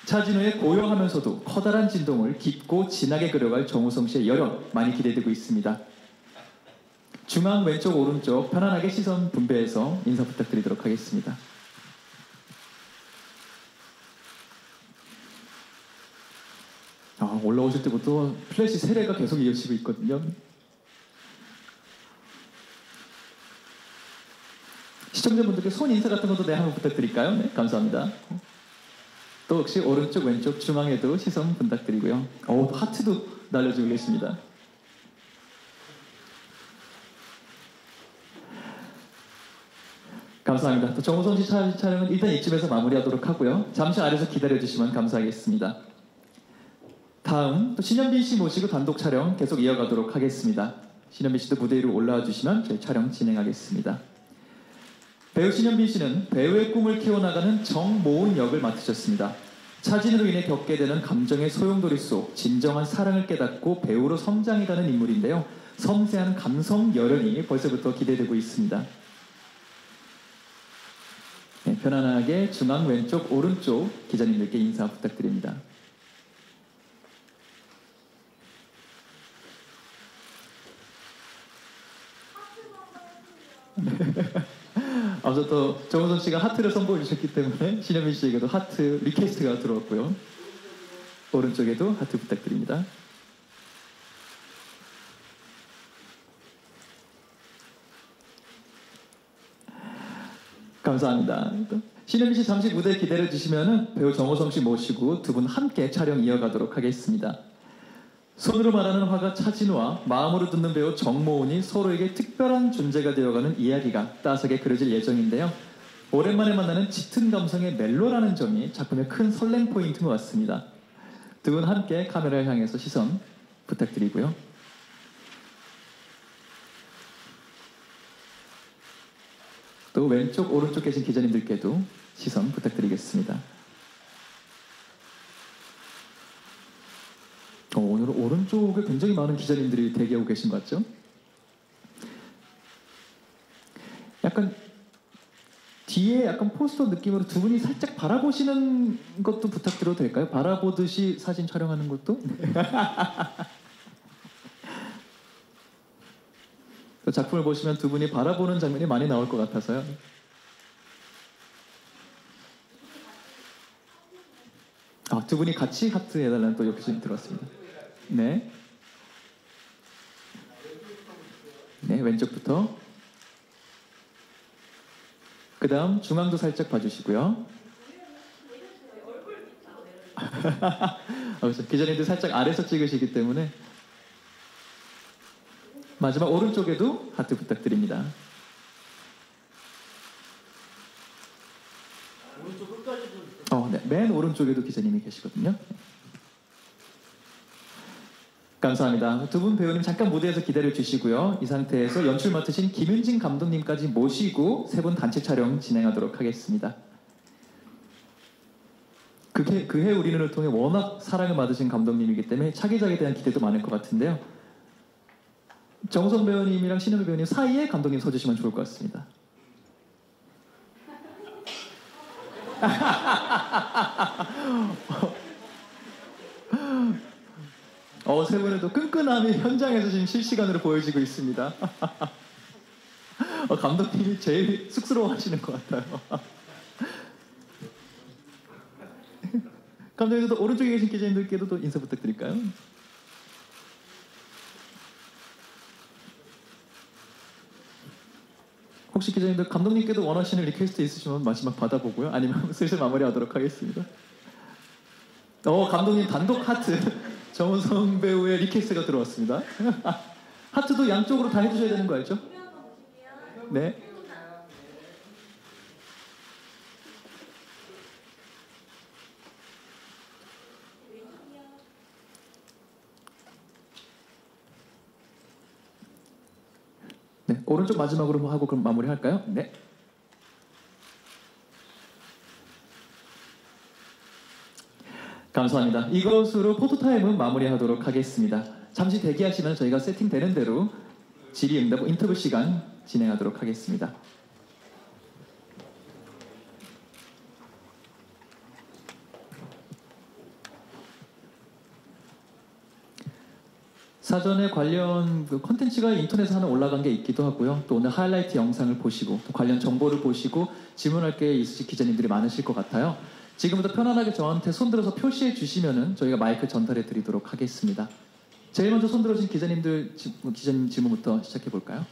차진우의 고요하면서도 커다란 진동을 깊고 진하게 그려갈 정우성 씨의 열연 많이 기대되고 있습니다. 중앙 왼쪽 오른쪽 편안하게 시선 분배해서 인사 부탁드리도록 하겠습니다. 올라오실 때부터 플래시 세례가 계속 이어지고 있거든요. 시청자분들께 손 인사 같은 것도 한번 부탁드릴까요? 네, 감사합니다. 또 역시 오른쪽 왼쪽 중앙에도 시선 부탁드리고요. 하트도 날려주고 계십니다. 감사합니다. 또 정우성 씨 촬영은 일단 이쯤에서 마무리하도록 하고요. 잠시 아래서 기다려주시면 감사하겠습니다. 다음 또 신현빈 씨 모시고 단독 촬영 계속 이어가도록 하겠습니다. 신현빈 씨도 무대 위로 올라와 주시면 저희 촬영 진행하겠습니다. 배우 신현빈 씨는 배우의 꿈을 키워나가는 정모은 역을 맡으셨습니다. 차진으로 인해 겪게 되는 감정의 소용돌이 속 진정한 사랑을 깨닫고 배우로 성장해가는 인물인데요. 섬세한 감성 열연이 벌써부터 기대되고 있습니다. 네, 편안하게 중앙 왼쪽 오른쪽 기자님들께 인사 부탁드립니다. 앞서 또 정우성 씨가 하트를 선보여 주셨기 때문에 신현빈 씨에게도 하트 리퀘스트가 들어왔고요. 오른쪽에도 하트 부탁드립니다. 감사합니다. 신현빈 씨 잠시 무대 기다려 주시면 배우 정우성 씨 모시고 두 분 함께 촬영 이어가도록 하겠습니다. 손으로 말하는 화가 차진우와 마음으로 듣는 배우 정모은이 서로에게 특별한 존재가 되어가는 이야기가 따스하게 그려질 예정인데요. 오랜만에 만나는 짙은 감성의 멜로라는 점이 작품의 큰 설렘 포인트인 것 같습니다. 두 분 함께 카메라를 향해서 시선 부탁드리고요. 또 왼쪽 오른쪽 계신 기자님들께도 시선 부탁드리겠습니다. 오늘은 오른쪽에 굉장히 많은 기자님들이 대기하고 계신 것 같죠? 약간 뒤에 약간 포스터 느낌으로 두 분이 살짝 바라보시는 것도 부탁드려도 될까요? 바라보듯이 사진 촬영하는 것도? 작품을 보시면 두 분이 바라보는 장면이 많이 나올 것 같아서요. 두 분이 같이 하트 해달라는 또 욕심이 들어왔습니다. 네. 네, 왼쪽부터. 그 다음 중앙도 살짝 봐주시고요. 기자님들 살짝 아래서 찍으시기 때문에 마지막 오른쪽에도 하트 부탁드립니다. 오른쪽 끝까지 네, 맨 오른쪽에도 기자님이 계시거든요. 감사합니다. 두 분 배우님 잠깐 무대에서 기다려 주시고요. 이 상태에서 연출 맡으신 김윤진 감독님까지 모시고 세 분 단체 촬영 진행하도록 하겠습니다. 그해 우리는을 통해 워낙 사랑을 받으신 감독님이기 때문에 차기작에 대한 기대도 많을 것 같은데요. 정우성 배우님이랑 신현빈 배우님 사이에 감독님 서주시면 좋을 것 같습니다. 세 분의 끈끈함이 현장에서 지금 실시간으로 보여지고 있습니다. 감독님이 제일 쑥스러워하시는 것 같아요. 감독님도 오른쪽에 계신 기자님들께도 또 인사 부탁드릴까요? 혹시 기자님들 감독님께도 원하시는 리퀘스트 있으시면 마지막 받아보고요. 아니면 슬슬 마무리하도록 하겠습니다. 감독님 단독 하트 정우성 배우의 리퀘스트가 들어왔습니다. 하트도 양쪽으로 다 해주셔야 되는 거 알죠? 네. 네, 오른쪽 마지막으로 하고 그럼 마무리할까요? 네. 감사합니다. 이것으로 포토타임은 마무리하도록 하겠습니다. 잠시 대기하시면 저희가 세팅되는 대로 질의응답 인터뷰 시간 진행하도록 하겠습니다. 사전에 관련 그 콘텐츠가 인터넷에 하나 올라간 게 있기도 하고요. 또 오늘 하이라이트 영상을 보시고 또 관련 정보를 보시고 질문할 게 있으실 기자님들이 많으실 것 같아요. 지금부터 편안하게 저한테 손들어서 표시해 주시면은 저희가 마이크 전달해 드리도록 하겠습니다. 제일 먼저 손들어주신 기자님 질문부터 시작해 볼까요?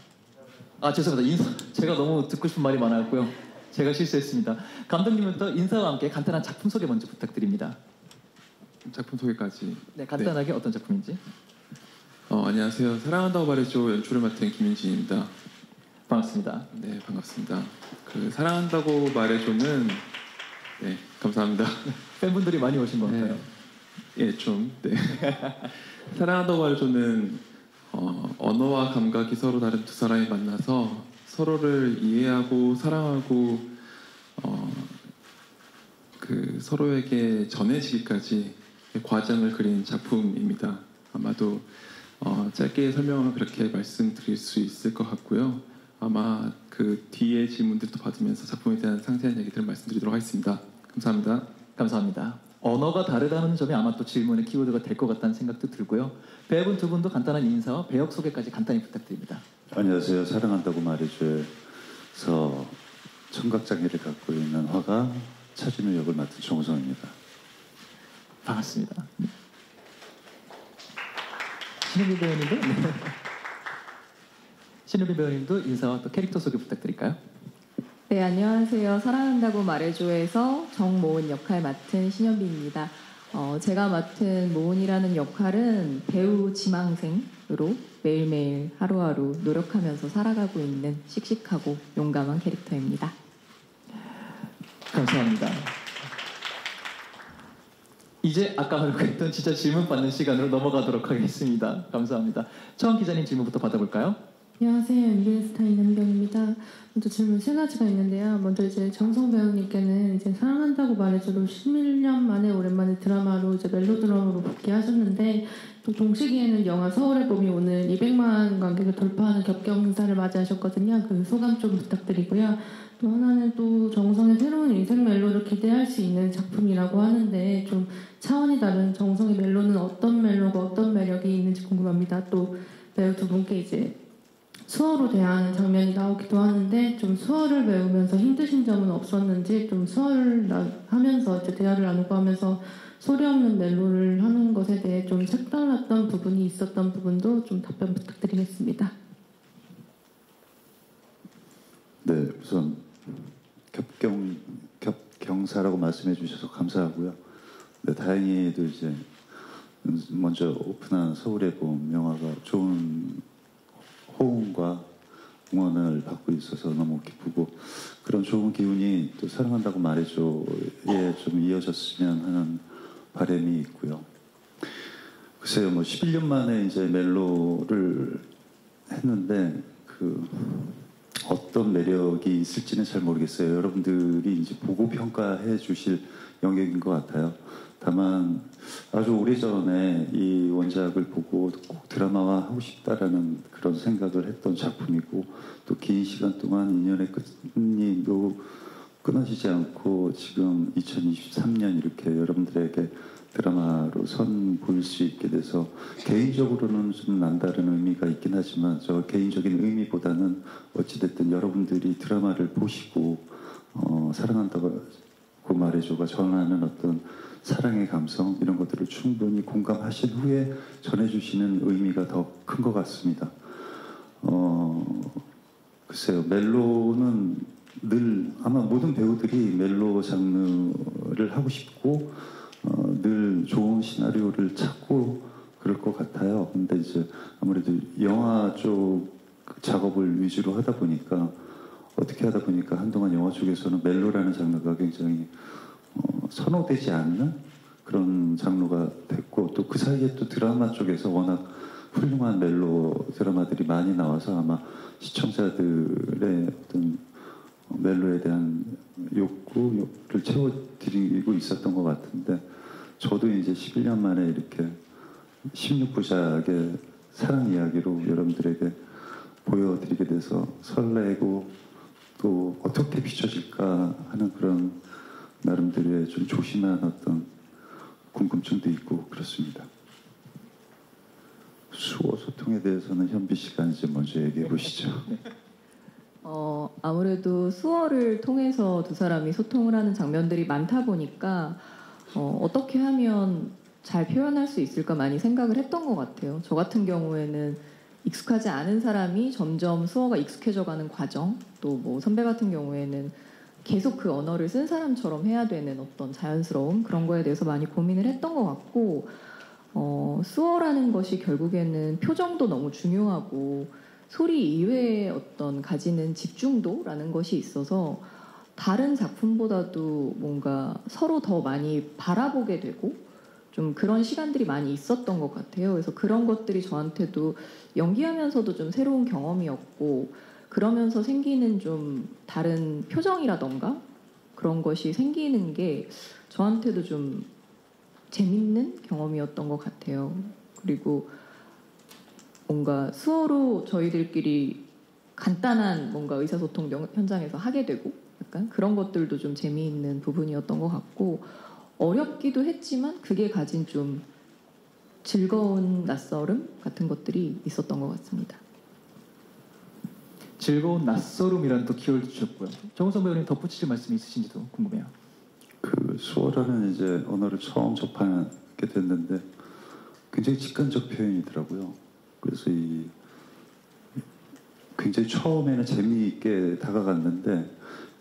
아, 죄송합니다. 제가 너무 듣고 싶은 말이 많았고요. 제가 실수했습니다. 감독님부터 인사와 함께 간단한 작품 소개 먼저 부탁드립니다. 작품 소개까지. 네, 간단하게 어떤 작품인지. 안녕하세요. 사랑한다고 말해줘 연출을 맡은 김윤진입니다. 반갑습니다. 네, 반갑습니다. 그 사랑한다고 말해줘는 네, 감사합니다. 팬분들이 많이 오신 것 같아요. 예, 좀. 네. 사랑한다고 말해줘는 언어와 감각이 서로 다른 두 사람이 만나서 서로를 이해하고 사랑하고 그 서로에게 전해지기까지 과정을 그린 작품입니다. 아마도 짧게 설명을 그렇게 말씀드릴 수 있을 것 같고요. 아마 그 뒤에 질문들도 받으면서 작품에 대한 상세한 얘기들을 말씀드리도록 하겠습니다. 감사합니다. 감사합니다. 언어가 다르다는 점이 아마 또 질문의 키워드가 될 것 같다는 생각도 들고요. 배우분 두 분도 간단한 인사와 배역 소개까지 간단히 부탁드립니다. 안녕하세요. 사랑한다고 말해줘서 청각장애를 갖고 있는 화가 차진우 역을 맡은 정우성입니다. 반갑습니다. 신은비 배우님도 신은비 배우님도 인사와 또 캐릭터 소개 부탁드릴까요? 네, 안녕하세요. 사랑한다고 말해줘에서 정모은 역할 맡은 신현비입니다. 제가 맡은 모은이라는 역할은 배우 지망생으로 매일매일 하루하루 노력하면서 살아가고 있는 씩씩하고 용감한 캐릭터입니다. 감사합니다. 이제 아까 말했던 진짜 질문 받는 시간으로 넘어가도록 하겠습니다. 감사합니다. 처음 기자님 질문부터 받아볼까요? 안녕하세요. MBS 스타 이남경입니다. 먼저 질문 세 가지가 있는데요. 먼저 이제 정성 배우님께는 이제 사랑한다고 말해줘도 11년 만에 오랜만에 드라마로 이제 멜로드라마로 복귀하셨는데 또 동시기에는 영화 서울의 봄이 오늘 200만 관객을 돌파하는 겹경사를 맞이하셨거든요. 그 소감 좀 부탁드리고요. 또 하나는 또 정성의 새로운 인생 멜로를 기대할 수 있는 작품이라고 하는데 좀 차원이 다른 정성의 멜로는 어떤 멜로가 어떤 매력이 있는지 궁금합니다. 또 배우 두 분께 이제 수어로 대하는 장면이 나오기도 하는데 좀 수어를 배우면서 힘드신 점은 없었는지 좀 수어를 하면서 이제 대화를 나누고 하면서 소리 없는 멜로를 하는 것에 대해 좀 색달랐던 부분이 있었던 부분도 좀 답변 부탁드리겠습니다. 네, 우선 겹경사라고 말씀해 주셔서 감사하고요. 네, 다행히도 이제 먼저 오픈한 서울의 봄 영화가 좋은 호응과 응원을 받고 있어서 너무 기쁘고 그런 좋은 기운이 또 사랑한다고 말해줘에 좀 이어졌으면 하는 바람이 있고요. 글쎄요, 뭐 11년 만에 이제 멜로를 했는데 그 어떤 매력이 있을지는 잘 모르겠어요. 여러분들이 이제 보고 평가해 주실 영역인 것 같아요. 다만 아주 오래전에 이 원작을 보고 꼭 드라마화 하고 싶다라는 그런 생각을 했던 작품이고 또 긴 시간 동안 인연의 끝이 끊어지지 않고 지금 2023년 이렇게 여러분들에게 드라마로 선보일 수 있게 돼서 개인적으로는 좀 남다른 의미가 있긴 하지만 저 개인적인 의미보다는 어찌됐든 여러분들이 드라마를 보시고 사랑한다고 말해줘가 전하는 어떤 사랑의 감성 이런 것들을 충분히 공감하신 후에 전해주시는 의미가 더 큰 것 같습니다. 글쎄요, 멜로는 늘 아마 모든 배우들이 멜로 장르를 하고 싶고 늘 좋은 시나리오를 찾고 그럴 것 같아요. 근데 이제 아무래도 영화 쪽 작업을 위주로 하다 보니까 어떻게 하다 보니까 한동안 영화 쪽에서는 멜로라는 장르가 굉장히 선호되지 않는 그런 장르가 됐고 또 그 사이에 또 드라마 쪽에서 워낙 훌륭한 멜로 드라마들이 많이 나와서 아마 시청자들의 어떤 멜로에 대한 욕구를 채워드리고 있었던 것 같은데 저도 이제 11년 만에 이렇게 16부작의 사랑 이야기로 여러분들에게 보여드리게 돼서 설레고 또 어떻게 비춰질까 하는 그런 나름대로의 좀 조심한 어떤 궁금증도 있고 그렇습니다. 수어 소통에 대해서는 현비 씨가 이제 먼저 얘기해 보시죠. 아무래도 수어를 통해서 두 사람이 소통을 하는 장면들이 많다 보니까 어떻게 하면 잘 표현할 수 있을까 많이 생각을 했던 것 같아요. 저 같은 경우에는 익숙하지 않은 사람이 점점 수어가 익숙해져가는 과정, 또 뭐 선배 같은 경우에는 계속 그 언어를 쓴 사람처럼 해야 되는 어떤 자연스러움 그런 거에 대해서 많이 고민을 했던 것 같고 수어라는 것이 결국에는 표정도 너무 중요하고 소리 이외에 어떤 가지는 집중도라는 것이 있어서 다른 작품보다도 뭔가 서로 더 많이 바라보게 되고 좀 그런 시간들이 많이 있었던 것 같아요. 그래서 그런 것들이 저한테도 연기하면서도 좀 새로운 경험이었고 그러면서 생기는 좀 다른 표정이라던가 그런 것이 생기는 게 저한테도 좀 재밌는 경험이었던 것 같아요. 그리고 뭔가 수어로 저희들끼리 간단한 뭔가 의사소통 현장에서 하게 되고 약간 그런 것들도 좀 재미있는 부분이었던 것 같고 어렵기도 했지만 그게 가진 좀 즐거운 낯설음 같은 것들이 있었던 것 같습니다. 즐거운 낯설음이라는 또 키워드 주셨고요. 정우성 배우님 덧붙이실 말씀이 있으신지도 궁금해요. 그 수어라는 이제 언어를 처음 접하게 됐는데 굉장히 직관적 표현이더라고요. 그래서 굉장히 처음에는 재미있게 다가갔는데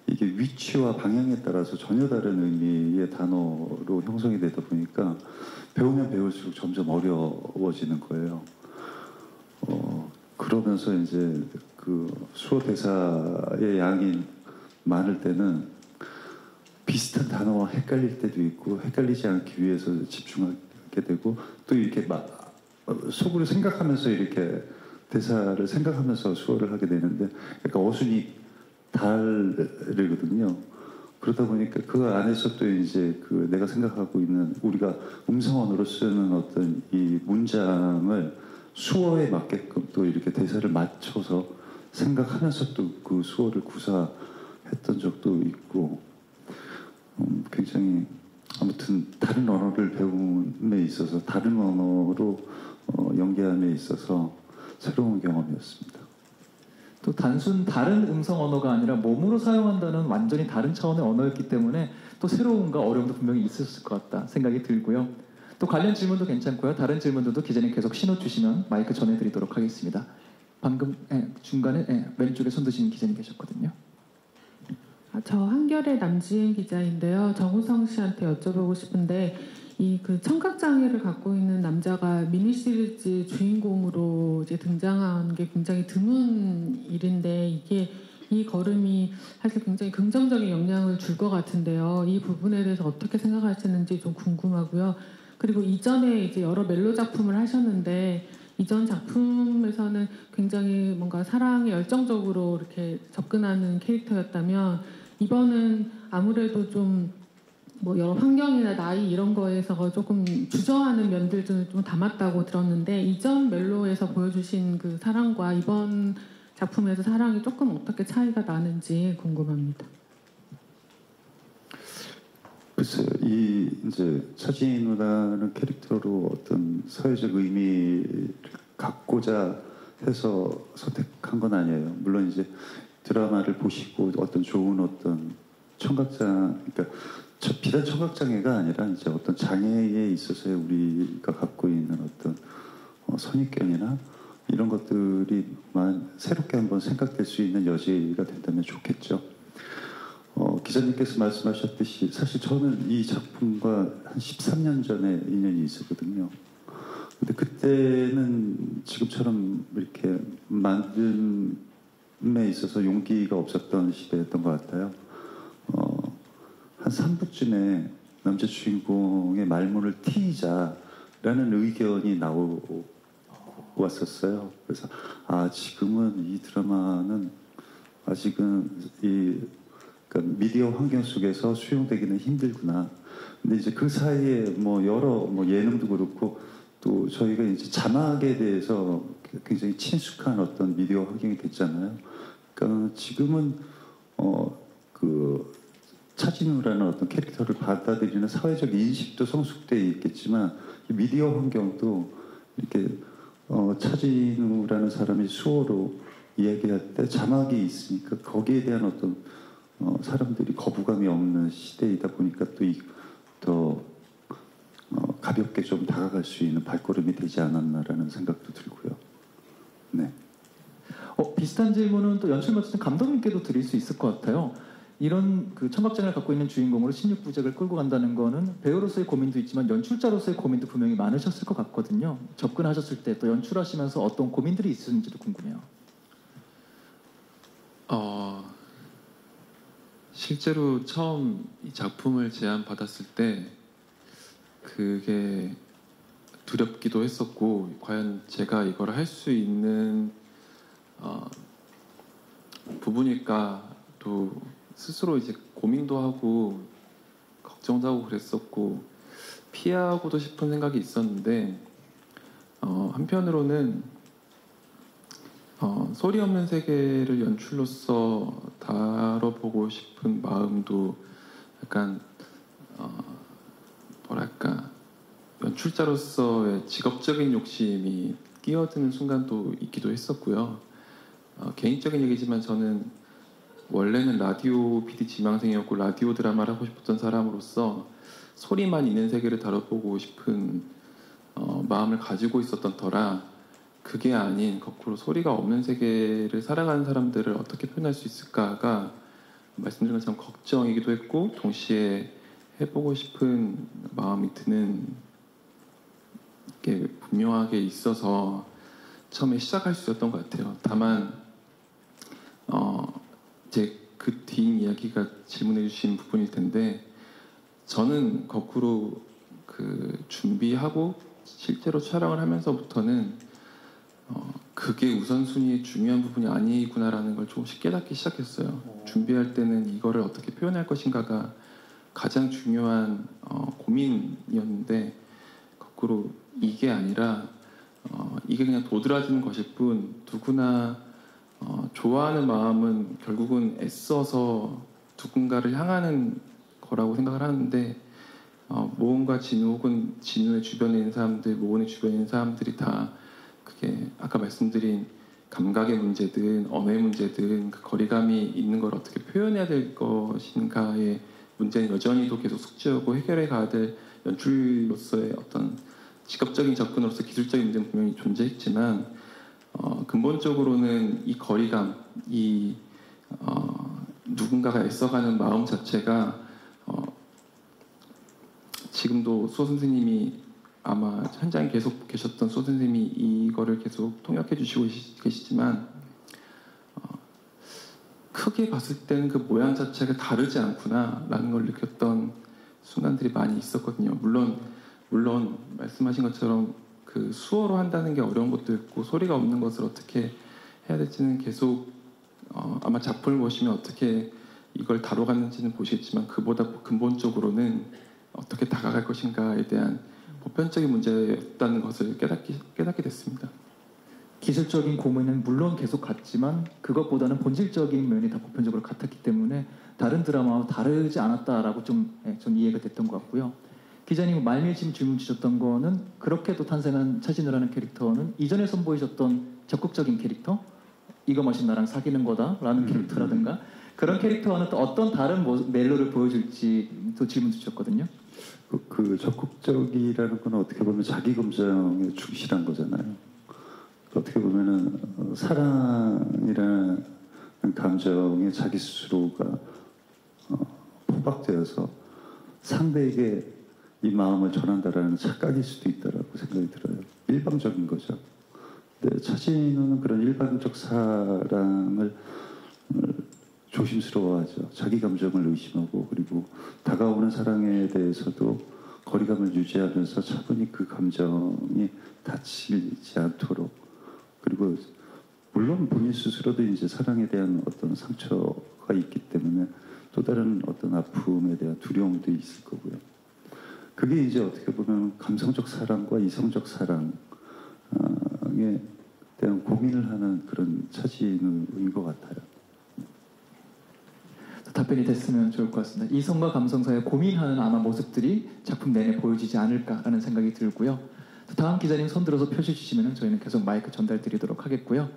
이게 위치와 방향에 따라서 전혀 다른 의미의 단어로 형성이 되다 보니까 배우면 배울수록 점점 어려워지는 거예요. 그러면서 이제 그 수어 대사의 양이 많을 때는 비슷한 단어와 헷갈릴 때도 있고 헷갈리지 않기 위해서 집중하게 되고 또 이렇게 막 속으로 생각하면서 이렇게 대사를 생각하면서 수어를 하게 되는데 약간 어순이 다르거든요. 그러다 보니까 그 안에서 또 이제 그 내가 생각하고 있는 우리가 음성언어로 쓰는 어떤 이 문장을 수어에 맞게끔 또 이렇게 대사를 맞춰서 생각하면서 또 그 수어를 구사했던 적도 있고 굉장히 아무튼 다른 언어를 배움에 있어서 다른 언어로 연기함에 있어서 새로운 경험이었습니다. 또 단순 다른 음성 언어가 아니라 몸으로 사용한다는 완전히 다른 차원의 언어였기 때문에 또 새로움과 어려움도 분명히 있었을 것 같다 생각이 들고요. 또 관련 질문도 괜찮고요. 다른 질문들도 기자님 계속 신호 주시면 마이크 전해드리도록 하겠습니다. 방금 중간에 왼쪽에 손 드시는 기자님 계셨거든요. 저 한결의 남지은 기자인데요. 정우성 씨한테 여쭤보고 싶은데 이 그 청각 장애를 갖고 있는 남자가 미니 시리즈 주인공으로 이제 등장한 게 굉장히 드문 일인데 이게 이 걸음이 사실 굉장히 긍정적인 영향을 줄 것 같은데요. 이 부분에 대해서 어떻게 생각하시는지 좀 궁금하고요. 그리고 이전에 이제 여러 멜로 작품을 하셨는데 이전 작품에서는 굉장히 뭔가 사랑에 열정적으로 이렇게 접근하는 캐릭터였다면 이번은 아무래도 좀 뭐 여러 환경이나 나이 이런 거에서 조금 주저하는 면들도 좀 담았다고 들었는데 이전 멜로에서 보여주신 그 사랑과 이번 작품에서 사랑이 조금 어떻게 차이가 나는지 궁금합니다. 글쎄요, 이 이제 차진우라는 캐릭터로 어떤 사회적 의미를 갖고자 해서 선택한 건 아니에요. 물론 이제 드라마를 보시고 어떤 좋은 어떤 그러니까 비단 청각장애가 아니라 이제 어떤 장애에 있어서의 우리가 갖고 있는 어떤 선입견이나 이런 것들이 새롭게 한번 생각될 수 있는 여지가 된다면 좋겠죠. 기자님께서 말씀하셨듯이 사실 저는 이 작품과 한 13년 전에 인연이 있었거든요. 근데 그때는 지금처럼 이렇게 만듦에 있어서 용기가 없었던 시대였던 것 같아요. 한 3부쯤에 남자 주인공의 말문을 트이자라는 의견이 나왔었어요. 그래서 지금은 이 드라마는 아직은 그러니까 미디어 환경 속에서 수용되기는 힘들구나. 근데 이제 그 사이에 여러 예능도 그렇고 또 저희가 이제 자막에 대해서 굉장히 친숙한 어떤 미디어 환경이 됐잖아요. 그러니까 지금은 그 차진우라는 어떤 캐릭터를 받아들이는 사회적 인식도 성숙되어 있겠지만 미디어 환경도 이렇게 차진우라는 사람이 수어로 이야기할 때 자막이 있으니까 거기에 대한 어떤 사람들이 거부감이 없는 시대이다 보니까 더 가볍게 좀 다가갈 수 있는 발걸음이 되지 않았나라는 생각도 들고요. 네. 비슷한 질문은 또 연출 맡으신 감독님께도 드릴 수 있을 것 같아요. 이런 그 청각장애를 갖고 있는 주인공으로 16부작을 끌고 간다는 거는 배우로서의 고민도 있지만 연출자로서의 고민도 분명히 많으셨을 것 같거든요. 접근하셨을 때 또 연출하시면서 어떤 고민들이 있으신지도 궁금해요. 실제로 처음 이 작품을 제안받았을 때 그게 두렵기도 했었고 과연 제가 이걸 할 수 있는 부분일까 또 스스로 이제 고민도 하고 걱정도 하고 그랬었고 피하고도 싶은 생각이 있었는데 한편으로는 소리 없는 세계를 연출로서 다뤄보고 싶은 마음도 약간 뭐랄까 연출자로서의 직업적인 욕심이 끼어드는 순간도 있기도 했었고요. 개인적인 얘기지만 저는 원래는 라디오 PD 지망생이었고 라디오 드라마를 하고 싶었던 사람으로서 소리만 있는 세계를 다뤄보고 싶은 마음을 가지고 있었던 터라 그게 아닌 거꾸로 소리가 없는 세계를 살아가는 사람들을 어떻게 표현할 수 있을까가 말씀드린 것처럼 걱정이기도 했고 동시에 해보고 싶은 마음이 드는 게 분명하게 있어서 처음에 시작할 수 있었던 것 같아요. 다만 이제 그 뒤 이야기가 질문해 주신 부분일 텐데 저는 거꾸로 그 준비하고 실제로 촬영을 하면서부터는 그게 우선순위의 중요한 부분이 아니구나라는 걸 조금씩 깨닫기 시작했어요. 준비할 때는 이거를 어떻게 표현할 것인가가 가장 중요한 고민이었는데 거꾸로 이게 아니라 이게 그냥 도드라지는 것일 뿐 누구나 좋아하는 마음은 결국은 애써서 누군가를 향하는 거라고 생각을 하는데 모험과 진우 혹은 진우의 주변에 있는 사람들, 모험의 주변에 있는 사람들이 다 그게 아까 말씀드린 감각의 문제든 언어의 문제든 그 거리감이 있는 걸 어떻게 표현해야 될 것인가의 문제는 여전히도 계속 숙지하고 해결해 가야 될 연출로서의 어떤 직업적인 접근으로서 기술적인 문제는 분명히 존재했지만 근본적으로는 이 거리감, 이 누군가가 애써가는 마음 자체가 지금도 수호 선생님이 아마 현장에 계속 계셨던 수호 선생님이 이거를 계속 통역해 주시고 계시지만 크게 봤을 때는 그 모양 자체가 다르지 않구나라는 걸 느꼈던 순간들이 많이 있었거든요. 물론 말씀하신 것처럼 그 수어로 한다는 게 어려운 것도 있고 소리가 없는 것을 어떻게 해야 될지는 계속 아마 작품을 보시면 어떻게 이걸 다뤄갔는지는 보시겠지만 그보다 근본적으로는 어떻게 다가갈 것인가에 대한 보편적인 문제였다는 것을 깨닫게 됐습니다. 기술적인 고민은 물론 계속 같지만 그것보다는 본질적인 면이 다 보편적으로 같았기 때문에 다른 드라마와 다르지 않았다라고 좀 이해가 됐던 것 같고요. 기자님 말미에 질문 주셨던 거는 그렇게도 탄생한 차진우라는 캐릭터는 이전에 선보이셨던 적극적인 캐릭터 이거 마신 나랑 사귀는 거다라는 캐릭터라든가 그런 캐릭터와는 또 어떤 다른 멜로를 보여줄지 또 질문 주셨거든요. 그 적극적이라는 건 어떻게 보면 자기 검증에 충실한 거잖아요. 어떻게 보면은 사랑이라는 감정에 자기 스스로가 포박되어서 상대에게 이 마음을 전한다라는 착각일 수도 있다라고 생각이 들어요. 일방적인 거죠. 근데 차진우는 그런 일방적 사랑을 조심스러워하죠. 자기 감정을 의심하고 그리고 다가오는 사랑에 대해서도 거리감을 유지하면서 차분히 그 감정이 다치지 않도록 그리고 물론 본인 스스로도 이제 사랑에 대한 어떤 상처가 있기 때문에 또 다른 어떤 아픔에 대한 두려움도 있을 거고요. 그게 이제 어떻게 보면 감성적 사랑과 이성적 사랑에 대한 고민을 하는 그런 차진우인 것 같아요. 답변이 됐으면 좋을 것 같습니다. 이성과 감성 사이에 고민하는 아마 모습들이 작품 내내 보여지지 않을까라는 생각이 들고요. 다음 기자님 손 들어서 표시 주시면 저희는 계속 마이크 전달 드리도록 하겠고요.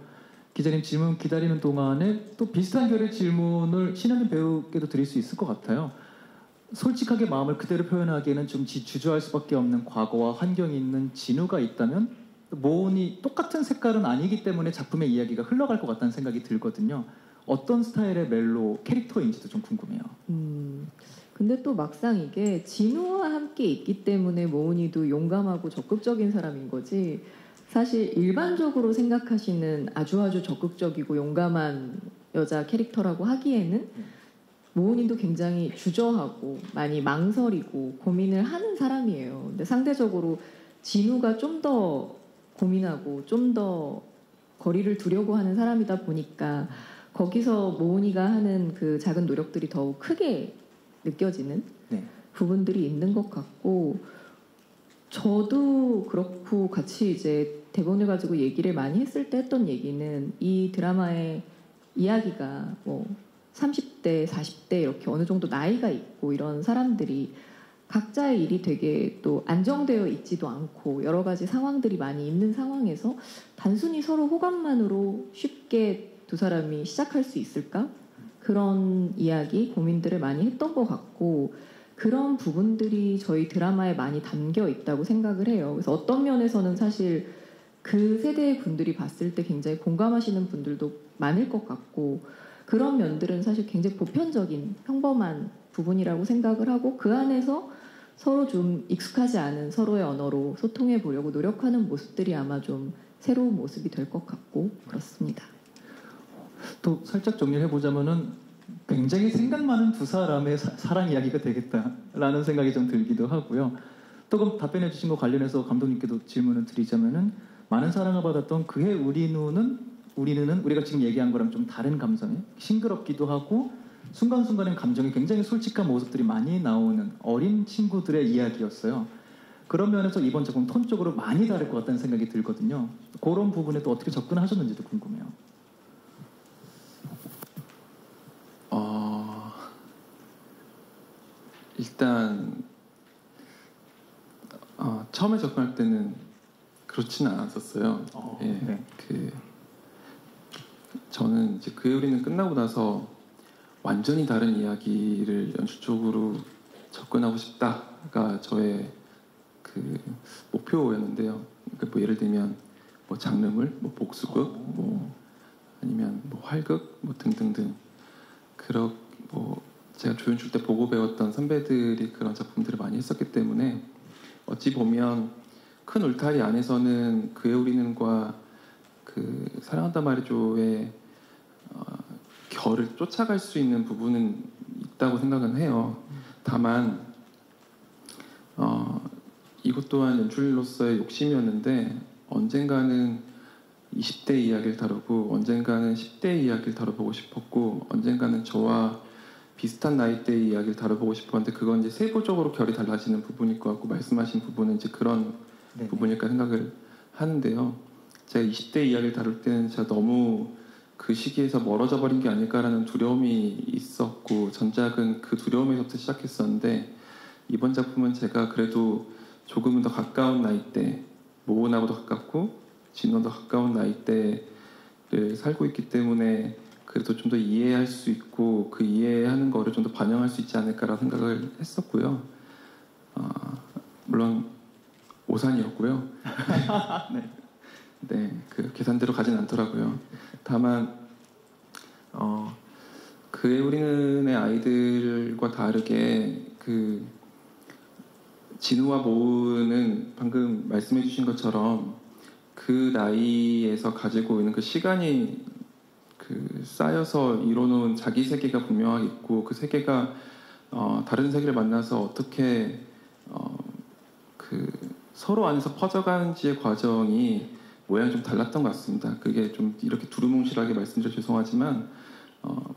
기자님 질문 기다리는 동안에 또 비슷한 결의 질문을 신현민 배우께도 드릴 수 있을 것 같아요. 솔직하게 마음을 그대로 표현하기에는 좀 주저할 수밖에 없는 과거와 환경이 있는 진우가 있다면 모은이 똑같은 색깔은 아니기 때문에 작품의 이야기가 흘러갈 것 같다는 생각이 들거든요. 어떤 스타일의 멜로 캐릭터인지도 좀 궁금해요. 근데 또 막상 이게 진우와 함께 있기 때문에 모은이도 용감하고 적극적인 사람인 거지, 사실 일반적으로 생각하시는 아주 적극적이고 용감한 여자 캐릭터라고 하기에는 모은이도 굉장히 주저하고 많이 망설이고 고민을 하는 사람이에요. 근데 상대적으로 진우가 좀 더 고민하고 좀 더 거리를 두려고 하는 사람이다 보니까 거기서 모은이가 하는 그 작은 노력들이 더욱 크게 느껴지는 네. 부분들이 있는 것 같고, 저도 그렇고 같이 이제 대본을 가지고 얘기를 많이 했을 때 했던 얘기는 이 드라마의 이야기가 뭐 30대, 40대 이렇게 어느 정도 나이가 있고 이런 사람들이 각자의 일이 되게 또 안정되어 있지도 않고 여러 가지 상황들이 많이 있는 상황에서 단순히 서로 호감만으로 쉽게 두 사람이 시작할 수 있을까? 그런 이야기, 고민들을 많이 했던 것 같고, 그런 부분들이 저희 드라마에 많이 담겨 있다고 생각을 해요. 그래서 어떤 면에서는 사실 그 세대의 분들이 봤을 때 굉장히 공감하시는 분들도 많을 것 같고, 그런 면들은 사실 굉장히 보편적인 평범한 부분이라고 생각을 하고, 그 안에서 서로 좀 익숙하지 않은 서로의 언어로 소통해 보려고 노력하는 모습들이 아마 좀 새로운 모습이 될 것 같고 그렇습니다. 또 살짝 정리를 해보자면은 굉장히 생각 많은 두 사람의 사랑 이야기가 되겠다라는 생각이 좀 들기도 하고요. 또 그럼 답변해 주신 거 관련해서 감독님께도 질문을 드리자면은 많은 사랑을 받았던 그의 우리는 우리가 지금 얘기한 거랑 좀 다른 감성이 싱그럽기도 하고 순간순간엔 감정이 굉장히 솔직한 모습들이 많이 나오는 어린 친구들의 이야기였어요. 그런 면에서 이번 작품 톤적으로 많이 다를 것 같다는 생각이 들거든요. 그런 부분에 또 어떻게 접근하셨는지도 궁금해요. 일단 처음에 접근할 때는 그렇지는 않았었어요. 예, 네. 저는 이제 그의 우리는 끝나고 나서 완전히 다른 이야기를 연출적으로 접근하고 싶다가 저의 그 목표였는데요. 그러니까 뭐 예를 들면 뭐 장르물, 뭐 복수극, 뭐 아니면 뭐 활극, 뭐 등등등. 뭐 제가 조연출 때 보고 배웠던 선배들이 그런 작품들을 많이 했었기 때문에 어찌 보면 큰 울타리 안에서는 그의 우리는과 그 사랑한다 말해줘의 결을 쫓아갈 수 있는 부분은 있다고 생각은 해요. 다만 이것 또한 연출로서의 욕심이었는데 언젠가는 20대 이야기를 다루고 언젠가는 10대 이야기를 다뤄보고 싶었고 언젠가는 저와 비슷한 나이대의 이야기를 다뤄보고 싶었는데 그건 이제 세부적으로 결이 달라지는 부분일 것 같고 말씀하신 부분은 이제 그런 네네. 부분일까 생각을 하는데요. 제가 20대 이야기를 다룰 때는 제가 너무 그 시기에서 멀어져 버린 게 아닐까라는 두려움이 있었고 전작은 그 두려움에서부터 시작했었는데 이번 작품은 제가 그래도 조금은 더 가까운 나이대 모은하고도 가깝고 진원도 가까운 나이대를 살고 있기 때문에 그래도 좀 더 이해할 수 있고 그 이해하는 거를 좀 더 반영할 수 있지 않을까라는 생각을 했었고요. 물론 오산이었고요. 네, 그 계산대로 가진 않더라고요. 다만 그의 우리는의 아이들과 다르게 그 진우와 모은은 방금 말씀해주신 것처럼 그 나이에서 가지고 있는 그 시간이 그 쌓여서 이뤄놓은 자기 세계가 분명하게 있고 그 세계가 다른 세계를 만나서 어떻게 그 서로 안에서 퍼져가는지의 과정이 모양이 좀 달랐던 것 같습니다. 그게 좀 이렇게 두루뭉실하게 말씀드려 죄송하지만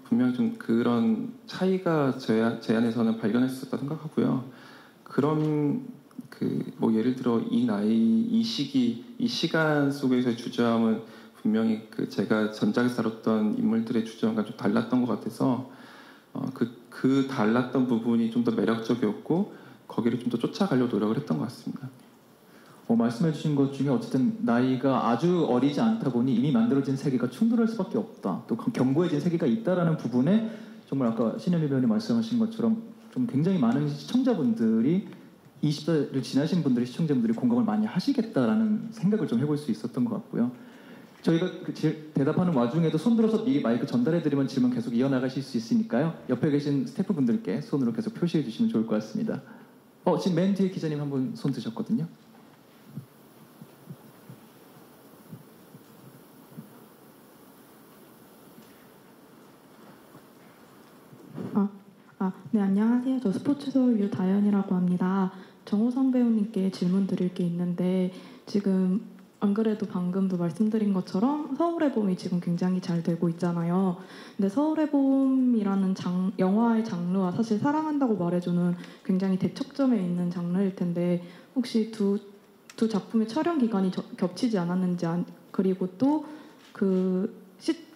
분명히 좀 그런 차이가 제 안에서는 발견할 수 있었다 생각하고요. 그런 그 뭐 예를 들어 이 나이, 이 시기, 이 시간 속에서의 주저함은 분명히 그 제가 전작에서 다뤘던 인물들의 주저함과 좀 달랐던 것 같아서 그 달랐던 부분이 좀 더 매력적이었고 거기를 좀 더 쫓아가려고 노력을 했던 것 같습니다. 말씀해주신 것 중에 어쨌든 나이가 아주 어리지 않다 보니 이미 만들어진 세계가 충돌할 수밖에 없다. 또 견고해진 세계가 있다라는 부분에 정말 아까 신현미 배우님 말씀하신 것처럼 좀 굉장히 많은 시청자분들이 20대를 지나신 분들이 시청자분들이 공감을 많이 하시겠다라는 생각을 좀 해볼 수 있었던 것 같고요. 저희가 대답하는 와중에도 손들어서 미리 마이크 전달해드리면 질문 계속 이어나가실 수 있으니까요. 옆에 계신 스태프분들께 손으로 계속 표시해 주시면 좋을 것 같습니다. 지금 맨 뒤에 기자님 한 분 손 드셨거든요. 네, 안녕하세요. 저 스포츠서울 유다연이라고 합니다. 정호성 배우님께 질문 드릴 게 있는데 지금 안 그래도 방금도 말씀드린 것처럼 서울의 봄이 지금 굉장히 잘 되고 있잖아요. 근데 서울의 봄이라는 영화의 장르와 사실 사랑한다고 말해주는 굉장히 대척점에 있는 장르일 텐데 혹시 두 작품의 촬영 기간이 겹치지 않았는지 그리고 또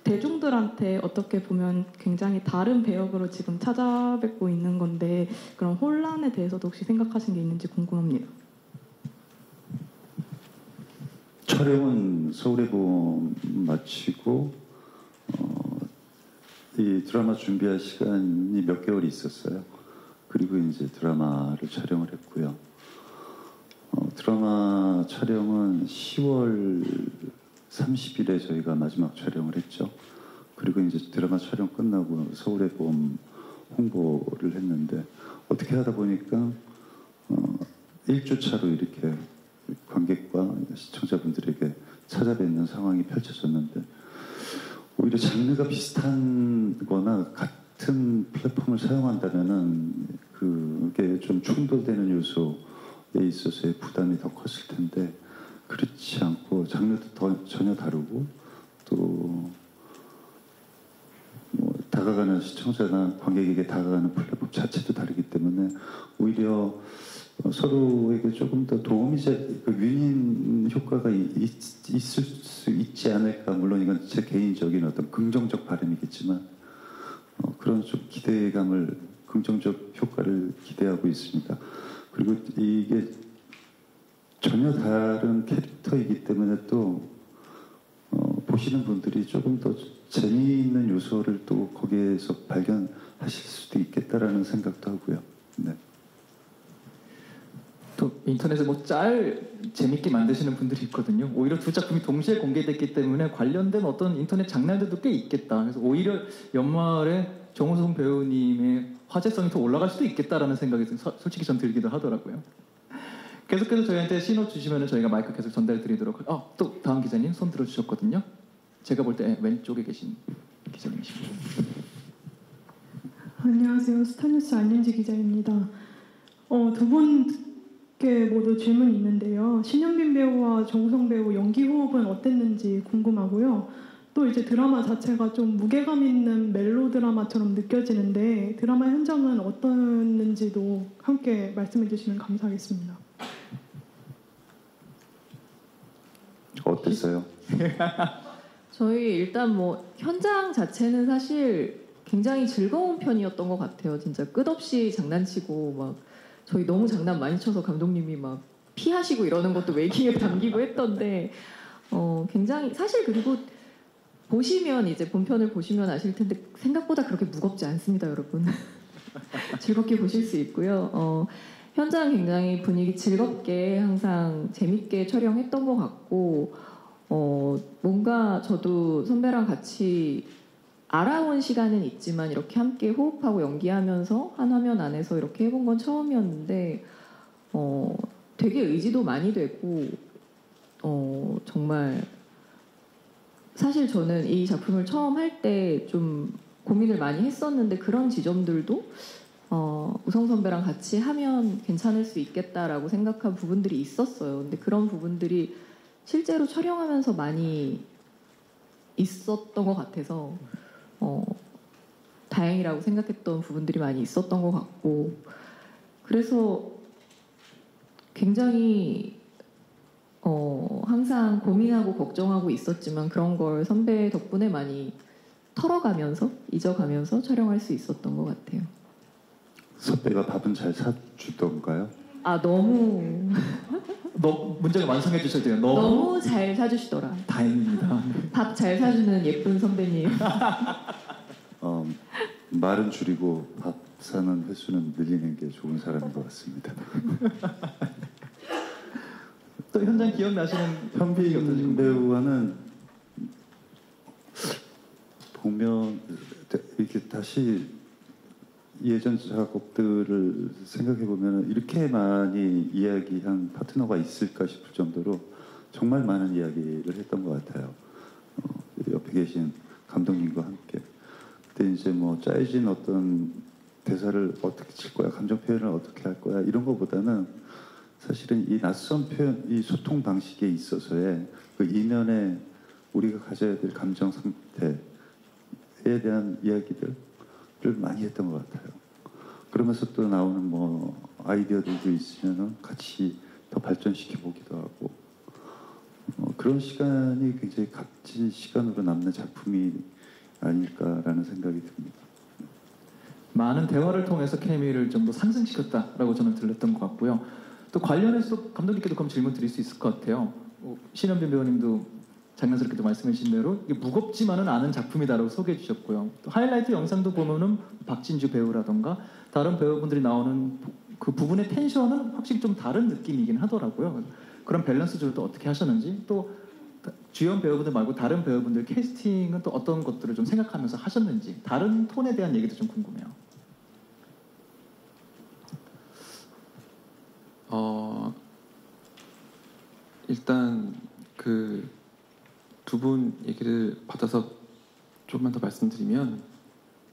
대중들한테 어떻게 보면 굉장히 다른 배역으로 지금 찾아뵙고 있는 건데 그런 혼란에 대해서도 혹시 생각하신 게 있는지 궁금합니다. 촬영은 서울의 봄 마치고 이 드라마 준비할 시간이 몇 개월이 있었어요. 그리고 이제 드라마를 촬영을 했고요. 드라마 촬영은 10월 30일에 저희가 마지막 촬영을 했죠. 그리고 이제 드라마 촬영 끝나고 서울의 봄 홍보를 했는데 어떻게 하다 보니까 1주차로 이렇게 관객과 시청자분들에게 찾아뵙는 상황이 펼쳐졌는데 오히려 장르가 비슷한 거나 같은 플랫폼을 사용한다면은 그게 좀 충돌되는 요소에 있어서의 부담이 더 컸을 텐데 그렇지 않고 장르도 전혀 다르고 또 다가가는 시청자나 관객에게 다가가는 플랫폼 자체도 다르기 때문에 오히려 서로에게 조금 더 도움이 윈윈 효과가 있을 수 있지 않을까. 물론 이건 제 개인적인 어떤 긍정적 바람이겠지만 그런 좀 기대감을 긍정적 효과를 기대하고 있습니다. 그리고 이게 전혀 다른 캐릭터이기 때문에 또 보시는 분들이 조금 더 재미있는 요소를 또 거기에서 발견하실 수도 있겠다라는 생각도 하고요. 네. 또 인터넷에 재밌게 만드시는 분들이 있거든요. 오히려 두 작품이 동시에 공개됐기 때문에 관련된 어떤 인터넷 장난들도 꽤 있겠다. 그래서 오히려 연말에 정호성 배우님의 화제성이 더 올라갈 수도 있겠다라는 생각이 솔직히 전 들기도 하더라고요. 계속해서 저희한테 신호 주시면 저희가 마이크 계속 전달드리도록 또 다음 기자님 손 들어주셨거든요. 제가 볼 때 왼쪽에 계신 기자님이십니다. 안녕하세요. 스타뉴스 안윤지 기자입니다. 두 분께 모두 질문이 있는데요. 신현빈 배우와 정우성 배우 연기 호흡은 어땠는지 궁금하고요. 또 이제 드라마 자체가 좀 무게감 있는 멜로 드라마처럼 느껴지는데 드라마 현장은 어땠는지도 함께 말씀해 주시면 감사하겠습니다. 어땠어요? 저희 일단 현장 자체는 사실 굉장히 즐거운 편이었던 것 같아요. 진짜 끝없이 장난치고 저희 너무 장난 많이 쳐서 감독님이 피하시고 이러는 것도 웨이킹에 담기고 했던데 굉장히 사실 그리고 보시면 이제 본편을 보시면 아실 텐데 생각보다 그렇게 무겁지 않습니다, 여러분. 즐겁게 보실 수 있고요. 현장 굉장히 분위기 즐겁게 항상 재밌게 촬영했던 것 같고 뭔가 저도 선배랑 같이 알아온 시간은 있지만 이렇게 함께 호흡하고 연기하면서 한 화면 안에서 이렇게 해본 건 처음이었는데 되게 의지도 많이 되고 정말 사실 저는 이 작품을 처음 할 때 좀 고민을 많이 했었는데 그런 지점들도 우성 선배랑 같이 하면 괜찮을 수 있겠다라고 생각한 부분들이 있었어요. 근데 그런 부분들이 실제로 촬영하면서 많이 있었던 것 같아서 다행이라고 생각했던 부분들이 많이 있었던 것 같고 그래서 굉장히 항상 고민하고 걱정하고 있었지만 그런 걸 선배 덕분에 많이 털어가면서 잊어가면서 촬영할 수 있었던 것 같아요. 선배가 밥은 잘 사주던가요? 너무 문장을 완성해 주셔야 돼요. 너무 너무 잘 사주시더라. 다행입니다. 밥 잘 사주는 예쁜 선배님. 말은 줄이고 밥 사는 횟수는 늘리는 게 좋은 사람인 것 같습니다. 또 현장 기억나시는 현빈 배우와는 보면 이렇게 다시 예전 작업들을 생각해 보면 이렇게 많이 이야기한 파트너가 있을까 싶을 정도로 정말 많은 이야기를 했던 것 같아요. 옆에 계신 감독님과 함께. 그때 이제 뭐 짜여진 어떤 대사를 어떻게 칠 거야, 감정 표현을 어떻게 할 거야 이런 것보다는 사실은 이 낯선 표현, 이 소통 방식에 있어서의 그 이면에 우리가 가져야 될 감정 상태에 대한 이야기들을 많이 했던 것 같아요. 그러면서 또 나오는 뭐 아이디어들도 있으면은 같이 더 발전시켜 보기도 하고 그런 시간이 굉장히 값진 시간으로 남는 작품이 아닐까라는 생각이 듭니다. 많은 대화를 통해서 케미를 좀 더 상승시켰다라고 저는 들렸던 것 같고요. 또 관련해서 감독님께도 그럼 질문 드릴 수 있을 것 같아요. 신현빈 배우님도 장난스럽게도 말씀해 주신 대로 이게 무겁지만은 않은 작품이다라고 소개해 주셨고요. 또 하이라이트 영상도 보면은 박진주 배우라던가 다른 배우분들이 나오는 그 부분의 텐션은 확실히 좀 다른 느낌이긴 하더라고요. 그런 밸런스를 또 어떻게 하셨는지, 또 주연 배우분들 말고 다른 배우분들 캐스팅은 또 어떤 것들을 좀 생각하면서 하셨는지, 다른 톤에 대한 얘기도 좀 궁금해요. 일단 그 두 분 얘기를 받아서 조금만 더 말씀드리면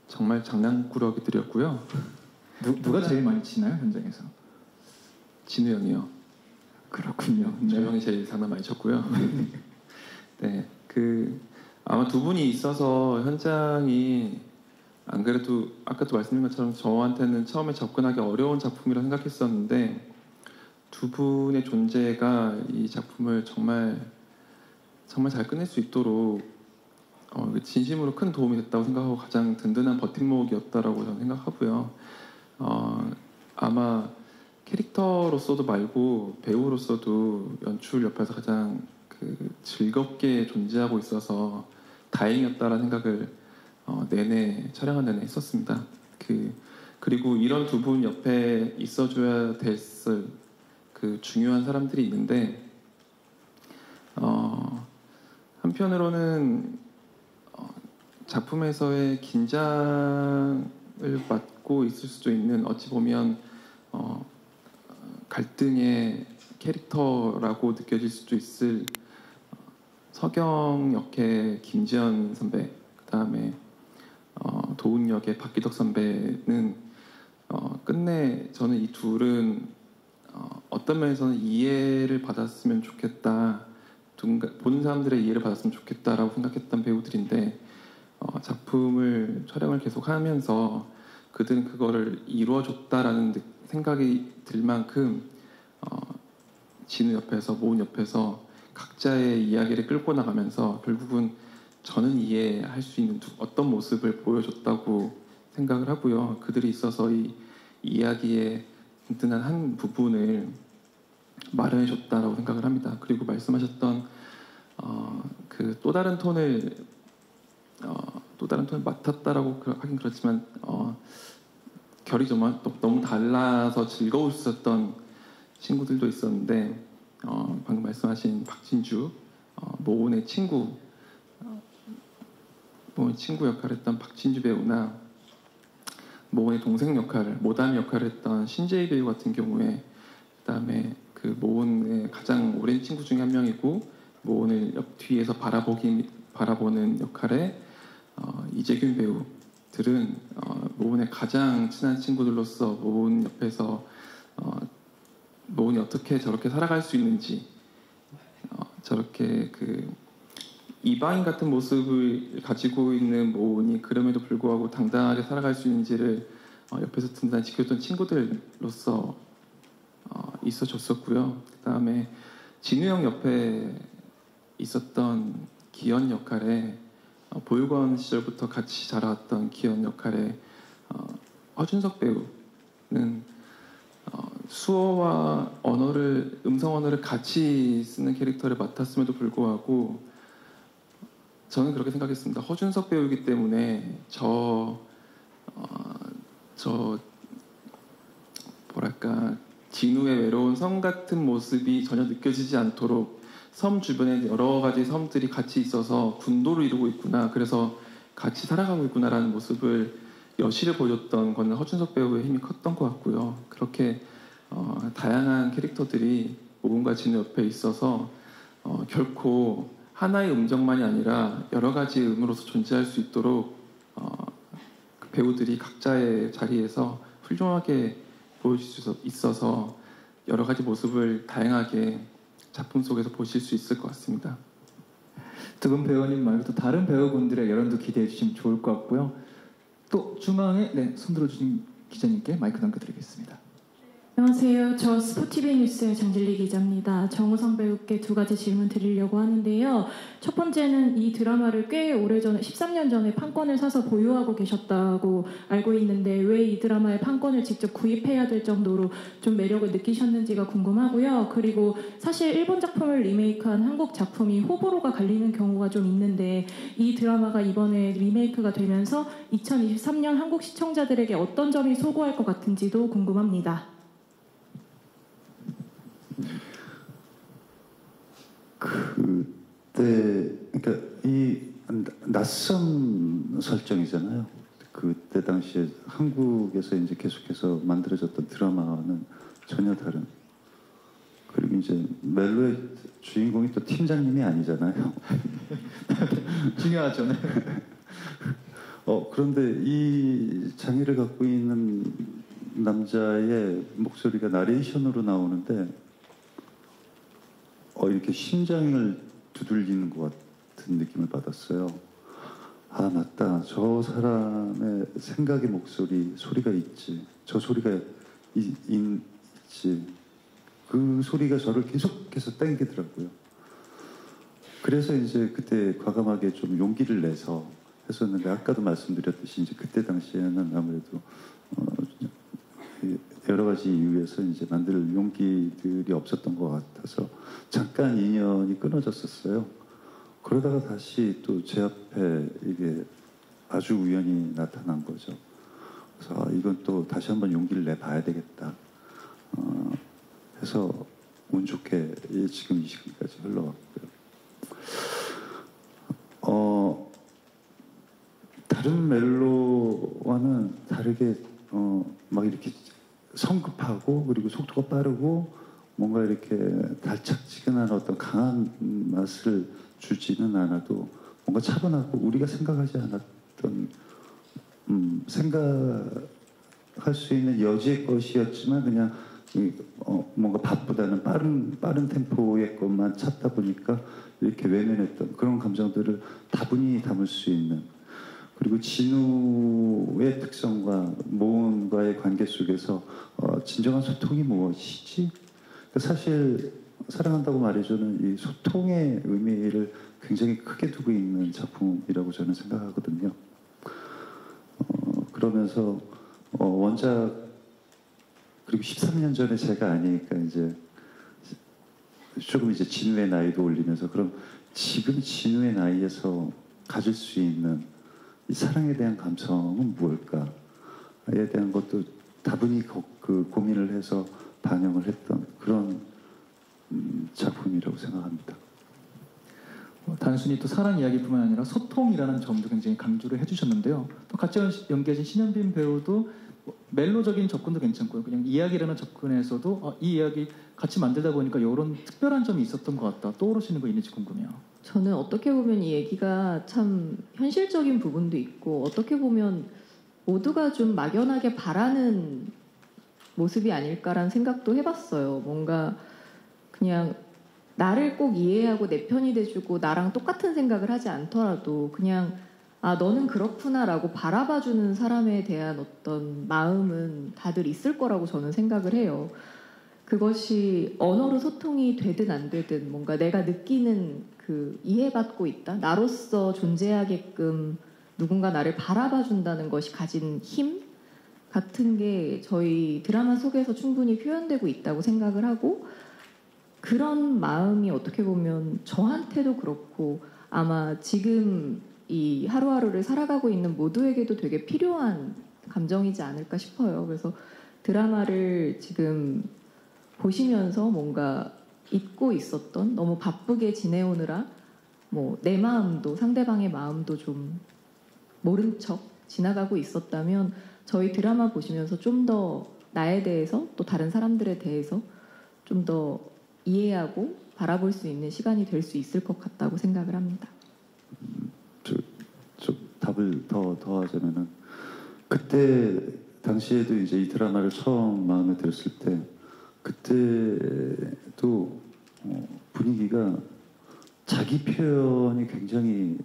정말 장난꾸러기들이었고요. 누가 제일 많이 치나요, 현장에서? 진우 형이요. 그렇군요. 저 형이 제일 장난 많이 쳤고요. 네, 아마 두 분이 있어서 현장이 안 그래도 아까도 말씀드린 것처럼 저한테는 처음에 접근하기 어려운 작품이라고 생각했었는데 두 분의 존재가 이 작품을 정말 잘 끝낼 수 있도록 진심으로 큰 도움이 됐다고 생각하고 가장 든든한 버팀목이었다라고 저는 생각하고요. 아마 캐릭터로서도 말고 배우로서도 연출 옆에서 가장 즐겁게 존재하고 있어서 다행이었다라는 생각을 내내 촬영한 내내 했었습니다. 그리고 이런 두 분 옆에 있어줘야 됐을 중요한 사람들이 있는데 한편으로는 작품에서의 긴장을 맡고 있을 수도 있는 어찌 보면 갈등의 캐릭터라고 느껴질 수도 있을 서경 역의 김지연 선배, 그 다음에 도훈 역의 박기덕 선배는 끝내 저는 이 둘은 어떤 면에서는 이해를 받았으면 좋겠다, 보는 사람들의 이해를 받았으면 좋겠다라고 생각했던 배우들인데 작품을 촬영을 계속하면서 그들은 그거를 이루어줬다라는 생각이 들 만큼 진우 옆에서 모은 옆에서 각자의 이야기를 끌고 나가면서 결국은 저는 이해할 수 있는 어떤 모습을 보여줬다고 생각을 하고요. 그들이 있어서 이 이야기의 든든한 한 부분을 마련해줬다라고 생각을 합니다. 그리고 말씀하셨던 또 다른 톤을 맡았다라고 하긴 그렇지만 결이 너무 달라서 즐거울 수 있었던 친구들도 있었는데 방금 말씀하신 박진주, 모은의 친구 역할을 했던 박진주 배우나 모은의 동생 역할을, 모담 역할을 했던 신재희 배우 같은 경우에, 그다음에 모은의 가장 오랜 친구 중에 한 명이고 모은을 옆 뒤에서 바라보는 역할의 이재균 배우들은 모은의 가장 친한 친구들로서 모은 옆에서 모은이 어떻게 저렇게 살아갈 수 있는지, 저렇게 이방인 같은 모습을 가지고 있는 모은이 그럼에도 불구하고 당당하게 살아갈 수 있는지를 옆에서 든든히 지켜줬던 친구들로서 있어줬었고요. 그 다음에 진우 형 옆에 있었던 기현 역할에 보육원 시절부터 같이 자라왔던 기현 역할의 허준석 배우는 수어와 음성 언어를 같이 쓰는 캐릭터를 맡았음에도 불구하고 저는 그렇게 생각했습니다. 허준석 배우이기 때문에 뭐랄까 진우의 외로운 섬 같은 모습이 전혀 느껴지지 않도록 섬 주변에 여러 가지 섬들이 같이 있어서 군도를 이루고 있구나, 그래서 같이 살아가고 있구나라는 모습을 여실히 보여줬던 거는 허준석 배우의 힘이 컸던 것 같고요. 그렇게 다양한 캐릭터들이 오은과 진우 옆에 있어서 결코 하나의 음정만이 아니라 여러 가지 음으로서 존재할 수 있도록 그 배우들이 각자의 자리에서 훌륭하게 보여줄 수 있어서 여러 가지 모습을 다양하게 작품 속에서 보실 수 있을 것 같습니다. 두 분 배우님 말고 또 다른 배우분들의 열연도 기대해 주시면 좋을 것 같고요. 또 중앙에 손 들어주신 기자님께 마이크 넘겨드리겠습니다. 안녕하세요. 저 스포티비 뉴스의 장진리 기자입니다. 정우성 배우께 두 가지 질문 드리려고 하는데요. 첫 번째는 이 드라마를 꽤 오래전에 13년 전에 판권을 사서 보유하고 계셨다고 알고 있는데 왜 이 드라마의 판권을 직접 구입해야 될 정도로 좀 매력을 느끼셨는지가 궁금하고요. 그리고 사실 일본 작품을 리메이크한 한국 작품이 호불호가 갈리는 경우가 좀 있는데 이 드라마가 이번에 리메이크가 되면서 2023년 한국 시청자들에게 어떤 점이 소구할 것 같은지도 궁금합니다. 그때 그러니까 이 낯선 설정이잖아요. 그때 당시에 한국에서 이제 계속해서 만들어졌던 드라마는 전혀 다른. 그리고 이제 멜로의 주인공이 또 팀장님이 아니잖아요. 중요하죠. 네. 그런데 이 장애를 갖고 있는 남자의 목소리가 나레이션으로 나오는데 이렇게 심장을 두들리는 것 같은 느낌을 받았어요. 아, 맞다. 저 사람의 생각의 목소리, 소리가 있지. 저 소리가 있지. 그 소리가 저를 계속해서 땡기더라고요. 그래서 이제 그때 과감하게 좀 용기를 내서 했었는데, 아까도 말씀드렸듯이 이제 그때 당시에는 아무래도 여러 가지 이유에서 이제 만들 용기들이 없었던 것 같아서 잠깐 인연이 끊어졌었어요. 그러다가 다시 또 제 앞에 이게 아주 우연히 나타난 거죠. 그래서 이건 또 다시 한번 용기를 내봐야 되겠다 해서 운 좋게 지금 이 시간까지 흘러왔고요. 다른 멜로와는 다르게 막 이렇게 성급하고 그리고 속도가 빠르고 뭔가 이렇게 달짝지근한 어떤 강한 맛을 주지는 않아도 뭔가 차분하고 우리가 생각하지 않았던 생각할 수 있는 여지의 것이었지만 그냥 뭔가 바쁘다는 빠른 템포의 것만 찾다 보니까 이렇게 외면했던 그런 감정들을 다분히 담을 수 있는, 그리고 진우의 특성과 모은과의 관계 속에서 진정한 소통이 무엇이지? 사실 사랑한다고 말해주는 이 소통의 의미를 굉장히 크게 두고 있는 작품이라고 저는 생각하거든요. 그러면서 원작 그리고 13년 전에 제가 아니니까 이제 조금 이제 진우의 나이도 올리면서 그럼 지금 진우의 나이에서 가질 수 있는 이 사랑에 대한 감성은 무엇일까에 대한 것도 다분히 그 고민을 해서 반영을 했던 그런 작품이라고 생각합니다. 단순히 또 사랑 이야기뿐만 아니라 소통이라는 점도 굉장히 강조를 해주셨는데요. 또 같이 연기하신 신현빈 배우도 멜로적인 접근도 괜찮고요. 그냥 이야기라는 접근에서도 이 이야기 같이 만들다 보니까 이런 특별한 점이 있었던 것 같다. 떠오르시는 거 있는지 궁금해요. 저는 어떻게 보면 이 얘기가 참 현실적인 부분도 있고 어떻게 보면 모두가 좀 막연하게 바라는 모습이 아닐까라는 생각도 해봤어요. 뭔가 그냥 나를 꼭 이해하고 내 편이 돼주고 나랑 똑같은 생각을 하지 않더라도 그냥 너는 그렇구나라고 바라봐주는 사람에 대한 어떤 마음은 다들 있을 거라고 저는 생각을 해요. 그것이 언어로 소통이 되든 안 되든 뭔가 내가 느끼는 그 이해받고 있다, 나로서 존재하게끔 누군가 나를 바라봐준다는 것이 가진 힘, 같은 게 저희 드라마 속에서 충분히 표현되고 있다고 생각을 하고 그런 마음이 어떻게 보면 저한테도 그렇고 아마 지금 이 하루하루를 살아가고 있는 모두에게도 되게 필요한 감정이지 않을까 싶어요. 그래서 드라마를 지금 보시면서 뭔가 잊고 있었던 너무 바쁘게 지내오느라 뭐 내 마음도 상대방의 마음도 좀 모른 척 지나가고 있었다면 저희 드라마 보시면서 좀 더 나에 대해서 또 다른 사람들에 대해서 좀 더 이해하고 바라볼 수 있는 시간이 될 수 있을 것 같다고 생각을 합니다. 좀 답을 더 하자면은 그때 당시에도 이제 이 드라마를 처음 마음에 들었을 때 그때도 분위기가 자기 표현이 굉장히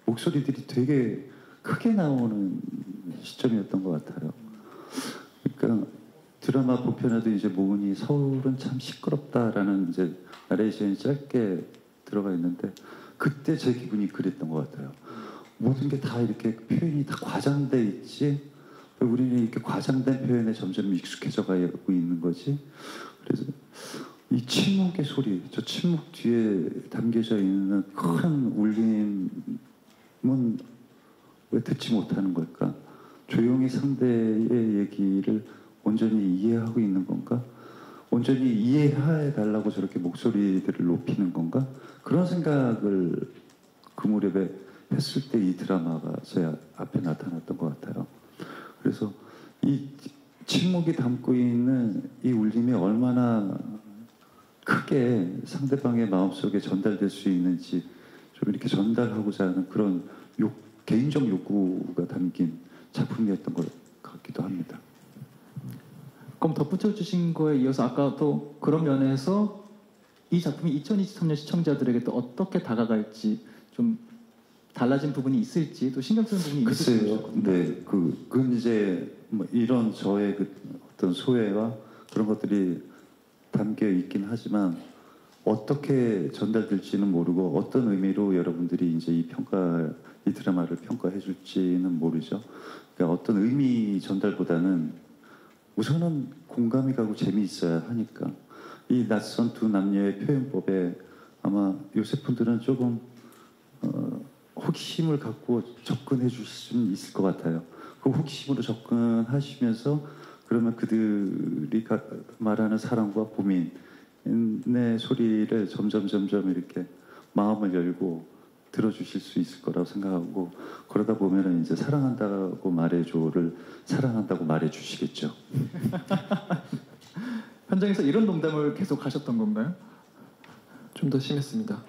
목소리들이 되게 크게 나오는 시점이었던 것 같아요. 그러니까 드라마 보편에도 이제 모은이 서울은 참 시끄럽다라는 이제 나레이션이 짧게 들어가 있는데 그때 제 기분이 그랬던 것 같아요. 모든 게 다 이렇게 표현이 다 과장돼 있지 왜 우리는 이렇게 과장된 표현에 점점 익숙해져 가고 있는 거지. 그래서 이 침묵의 소리, 저 침묵 뒤에 담겨져 있는 큰 울림은 왜 듣지 못하는 걸까? 조용히 상대의 얘기를 온전히 이해하고 있는 건가? 온전히 이해해 달라고 저렇게 목소리들을 높이는 건가? 그런 생각을 그 무렵에 했을 때 이 드라마가 제 앞에 나타났던 것 같아요. 그래서 이 침묵이 담고 있는 이 울림이 얼마나 크게 상대방의 마음속에 전달될 수 있는지 좀 이렇게 전달하고자 하는 그런 개인적 욕구가 담긴 작품이었던 것 같기도 합니다. 그럼 덧붙여 주신 거에 이어서 아까 또 그런 면에서 이 작품이 2023년 시청자들에게 또 어떻게 다가갈지 좀 달라진 부분이 있을지 또 신경 쓰는 부분이 있을지. 글쎄요. 네, 그건 이제 뭐 이런 저의 그 어떤 소외와 그런 것들이 담겨 있긴 하지만 어떻게 전달될지는 모르고 어떤 의미로 여러분들이 이제 이 드라마를 평가해 줄지는 모르죠. 그러니까 어떤 의미 전달보다는 우선은 공감이 가고 재미있어야 하니까 이 낯선 두 남녀의 표현법에 아마 요새 분들은 조금 호기심을 갖고 접근해 주실 수는 있을 것 같아요. 그 호기심으로 접근하시면서 그러면 그들이 말하는 사랑과 고민의 소리를 점점 이렇게 마음을 열고 들어주실 수 있을 거라고 생각하고 그러다 보면은 이제 사랑한다고 말해줘를 사랑한다고 말해주시겠죠. 현장에서 이런 농담을 계속 하셨던 건가요? 좀 더 심했습니다.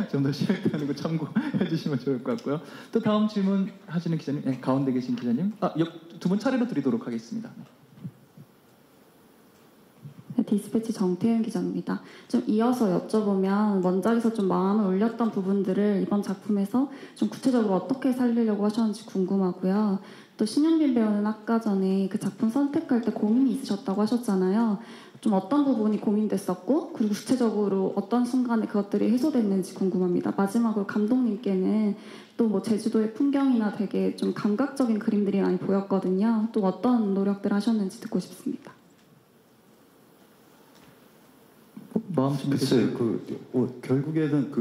좀 더 심했다는 거 참고해 주시면 좋을 것 같고요. 또 다음 질문 하시는 기자님, 네, 가운데 계신 기자님, 두 분 차례로 드리도록 하겠습니다. 네, 디스패치 정태윤 기자입니다. 좀 이어서 여쭤보면 원작에서 좀 마음을 울렸던 부분들을 이번 작품에서 좀 구체적으로 어떻게 살리려고 하셨는지 궁금하고요. 또 신현빈 배우는 아까 전에 그 작품 선택할 때 고민이 있으셨다고 하셨잖아요. 좀 어떤 부분이 고민됐었고 그리고 구체적으로 어떤 순간에 그것들이 해소됐는지 궁금합니다. 마지막으로 감독님께는 또 뭐 제주도의 풍경이나 되게 좀 감각적인 그림들이 많이 보였거든요. 또 어떤 노력들 하셨는지 듣고 싶습니다. 마음 좀 글쎄요. 결국에는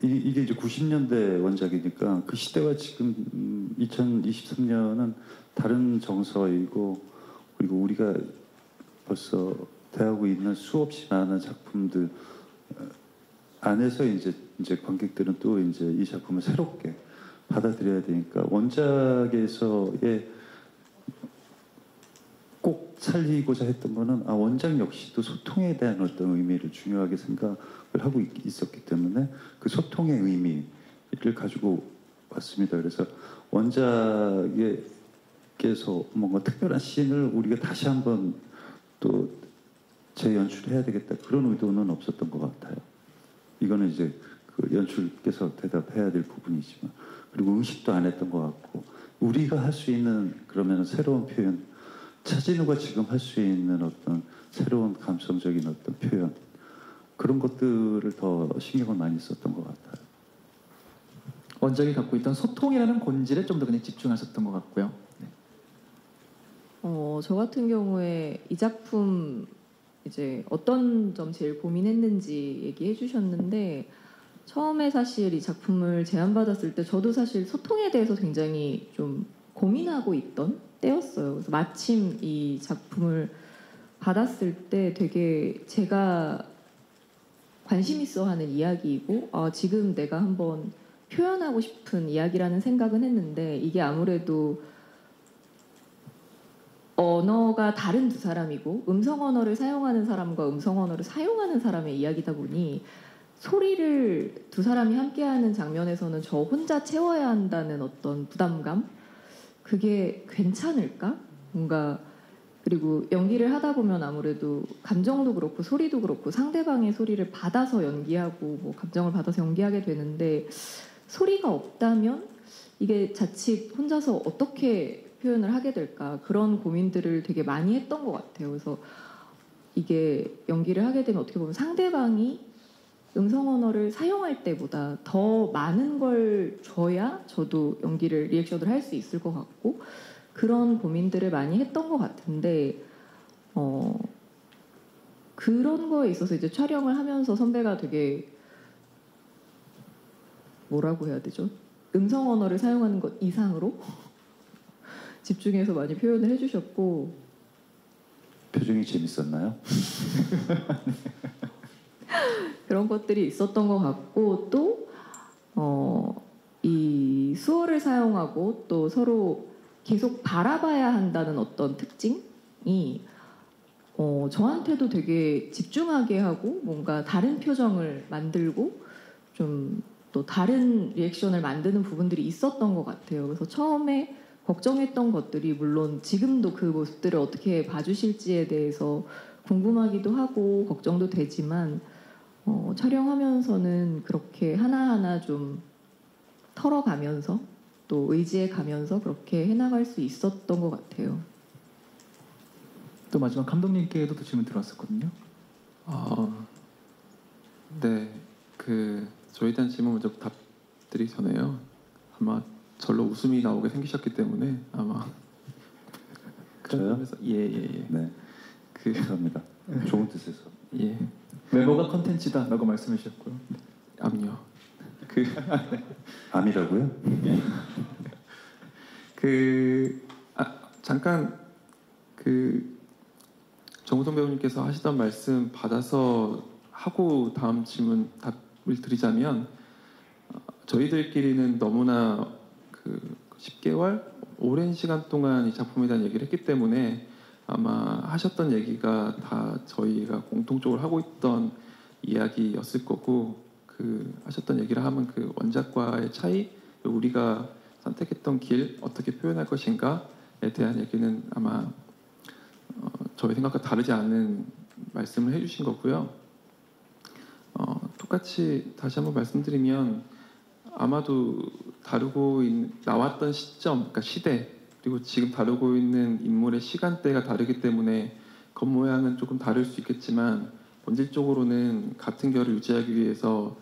이게 이제 90년대 원작이니까 그 시대와 지금 2023년은 다른 정서이고 그리고 우리가 벌써 대하고 있는 수없이 많은 작품들 안에서 이제 관객들은 또 이제 이 작품을 새롭게 받아들여야 되니까 원작에서의 꼭 살리고자 했던 거는 원작 역시도 소통에 대한 어떤 의미를 중요하게 생각을 하고 있었기 때문에 그 소통의 의미를 가지고 왔습니다. 그래서 원작에서 뭔가 특별한 씬을 우리가 다시 한번 또 재연출해야 되겠다 그런 의도는 없었던 것 같아요. 이거는 이제 그 연출께서 대답해야 될 부분이지만 그리고 의식도 안 했던 것 같고 우리가 할 수 있는 그러면 새로운 표현 차진우가 지금 할 수 있는 어떤 새로운 감성적인 어떤 표현 그런 것들을 더 신경을 많이 썼던 것 같아요. 원작이 갖고 있던 소통이라는 본질에 좀 더 그냥 집중하셨던 것 같고요. 저 같은 경우에 이 작품 이제 어떤 점 제일 고민했는지 얘기해 주셨는데 처음에 사실 이 작품을 제안받았을 때 저도 사실 소통에 대해서 굉장히 좀 고민하고 있던 때였어요. 그래서 마침 이 작품을 받았을 때 되게 제가 관심 있어 하는 이야기이고 지금 내가 한번 표현하고 싶은 이야기라는 생각은 했는데 이게 아무래도 언어가 다른 두 사람이고 음성 언어를 사용하는 사람과 음성 언어를 사용하는 사람의 이야기다 보니 소리를 두 사람이 함께하는 장면에서는 저 혼자 채워야 한다는 어떤 부담감 그게 괜찮을까? 뭔가 그리고 연기를 하다 보면 아무래도 감정도 그렇고 소리도 그렇고 상대방의 소리를 받아서 연기하고 뭐 감정을 받아서 연기하게 되는데 소리가 없다면 이게 자칫 혼자서 어떻게 표현을 하게 될까 그런 고민들을 되게 많이 했던 것 같아요. 그래서 이게 연기를 하게 되면 어떻게 보면 상대방이 음성 언어를 사용할 때보다 더 많은 걸 줘야 저도 연기를 리액션을 할 수 있을 것 같고 그런 고민들을 많이 했던 것 같은데 그런 거에 있어서 이제 촬영을 하면서 선배가 되게 뭐라고 해야 되죠? 음성 언어를 사용하는 것 이상으로 집중해서 많이 표현을 해주셨고 표정이 재밌었나요? 그런 것들이 있었던 것 같고 또 이 수어를 사용하고 또 서로 계속 바라봐야 한다는 어떤 특징이 저한테도 되게 집중하게 하고 뭔가 다른 표정을 만들고 좀 또 다른 리액션을 만드는 부분들이 있었던 것 같아요. 그래서 처음에 걱정했던 것들이 물론 지금도 그 모습들을 어떻게 봐주실지에 대해서 궁금하기도 하고 걱정도 되지만 촬영하면서는 그렇게 하나하나 좀 털어가면서 또 의지해가면서 그렇게 해나갈 수 있었던 것 같아요. 또 마지막 감독님께도 또 질문 들어왔었거든요. 네, 저에 대한 질문 먼저 답드리기 전에요. 아마 절로 웃음이 나오게 생기셨기 때문에 아마 저요? 예. 네. 감사합니다. 좋은 뜻에서. 예. 외모가 컨텐츠다라고 말씀해 주셨고요. 암요. 암이라고요? 잠깐 정우성 배우님께서 하시던 말씀 받아서 하고 다음 질문 답을 드리자면 저희들끼리는 너무나 10개월 오랜 시간 동안 이 작품에 대한 얘기를 했기 때문에 아마 하셨던 얘기가 다 저희가 공통적으로 하고 있던 이야기였을 거고 하셨던 얘기를 하면 원작과의 차이 우리가 선택했던 길 어떻게 표현할 것인가에 대한 얘기는 아마 저희 생각과 다르지 않은 말씀을 해주신 거고요. 똑같이 다시 한번 말씀드리면 아마도 나왔던 시점, 그러니까 시대 그리고 지금 다루고 있는 인물의 시간대가 다르기 때문에 겉모양은 조금 다를 수 있겠지만 본질적으로는 같은 결을 유지하기 위해서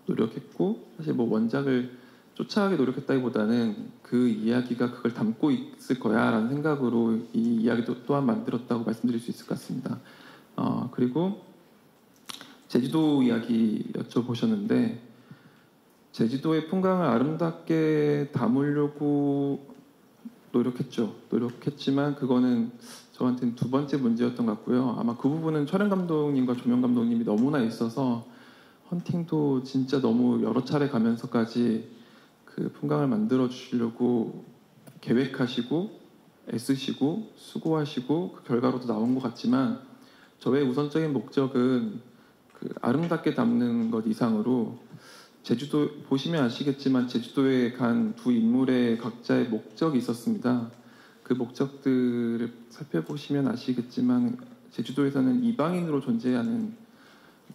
노력했고 사실 원작을 쫓아가기 노력했다기보다는 그 이야기가 그걸 담고 있을 거야라는 생각으로 이 이야기도 또한 만들었다고 말씀드릴 수 있을 것 같습니다. 그리고 제주도 이야기 여쭤보셨는데 제주도의 풍광을 아름답게 담으려고 노력했지만 그거는 저한테는 두 번째 문제였던 것 같고요. 아마 그 부분은 촬영 감독님과 조명 감독님이 너무나 있어서 헌팅도 진짜 너무 여러 차례 가면서까지 그 풍광을 만들어 주시려고 계획하시고 애쓰시고 수고하시고 그 결과로도 나온 것 같지만 저의 우선적인 목적은 아름답게 담는 것 이상으로 제주도 보시면 아시겠지만 제주도에 간 두 인물의 각자의 목적이 있었습니다. 그 목적들을 살펴보시면 아시겠지만 제주도에서는 이방인으로 존재하는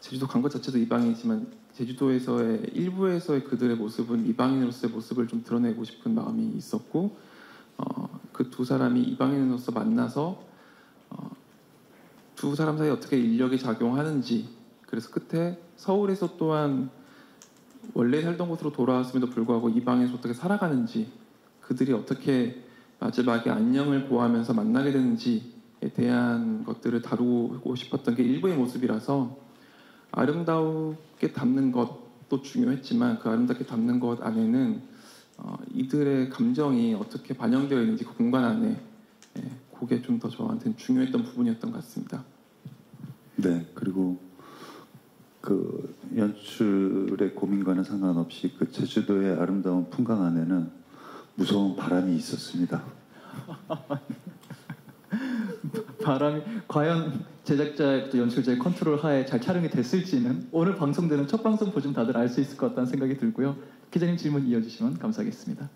제주도 간 것 자체도 이방인이지만 제주도에서의 일부에서의 그들의 모습은 이방인으로서의 모습을 좀 드러내고 싶은 마음이 있었고 그 두 사람이 이방인으로서 만나서 두 사람 사이에 어떻게 인력이 작용하는지 그래서 끝에 서울에서 또한 원래 살던 곳으로 돌아왔음에도 불구하고 이방에서 어떻게 살아가는지 그들이 어떻게 마지막에 안녕을 보호하면서 만나게 되는지에 대한 것들을 다루고 싶었던 게 일부의 모습이라서 아름답게 담는 것도 중요했지만 그 아름답게 담는 것 안에는 이들의 감정이 어떻게 반영되어 있는지 그 공간 안에 그게 좀 더 저한테는 중요했던 부분이었던 것 같습니다. 네, 그리고 그 연출의 고민과는 상관없이 그 제주도의 아름다운 풍광 안에는 무서운 바람이 있었습니다. 바람이 과연 제작자의 또 연출자의 컨트롤 하에 잘 촬영이 됐을지는 오늘 방송되는 첫 방송 보시면 다들 알 수 있을 것 같다는 생각이 들고요. 기자님 질문 이어주시면 감사하겠습니다.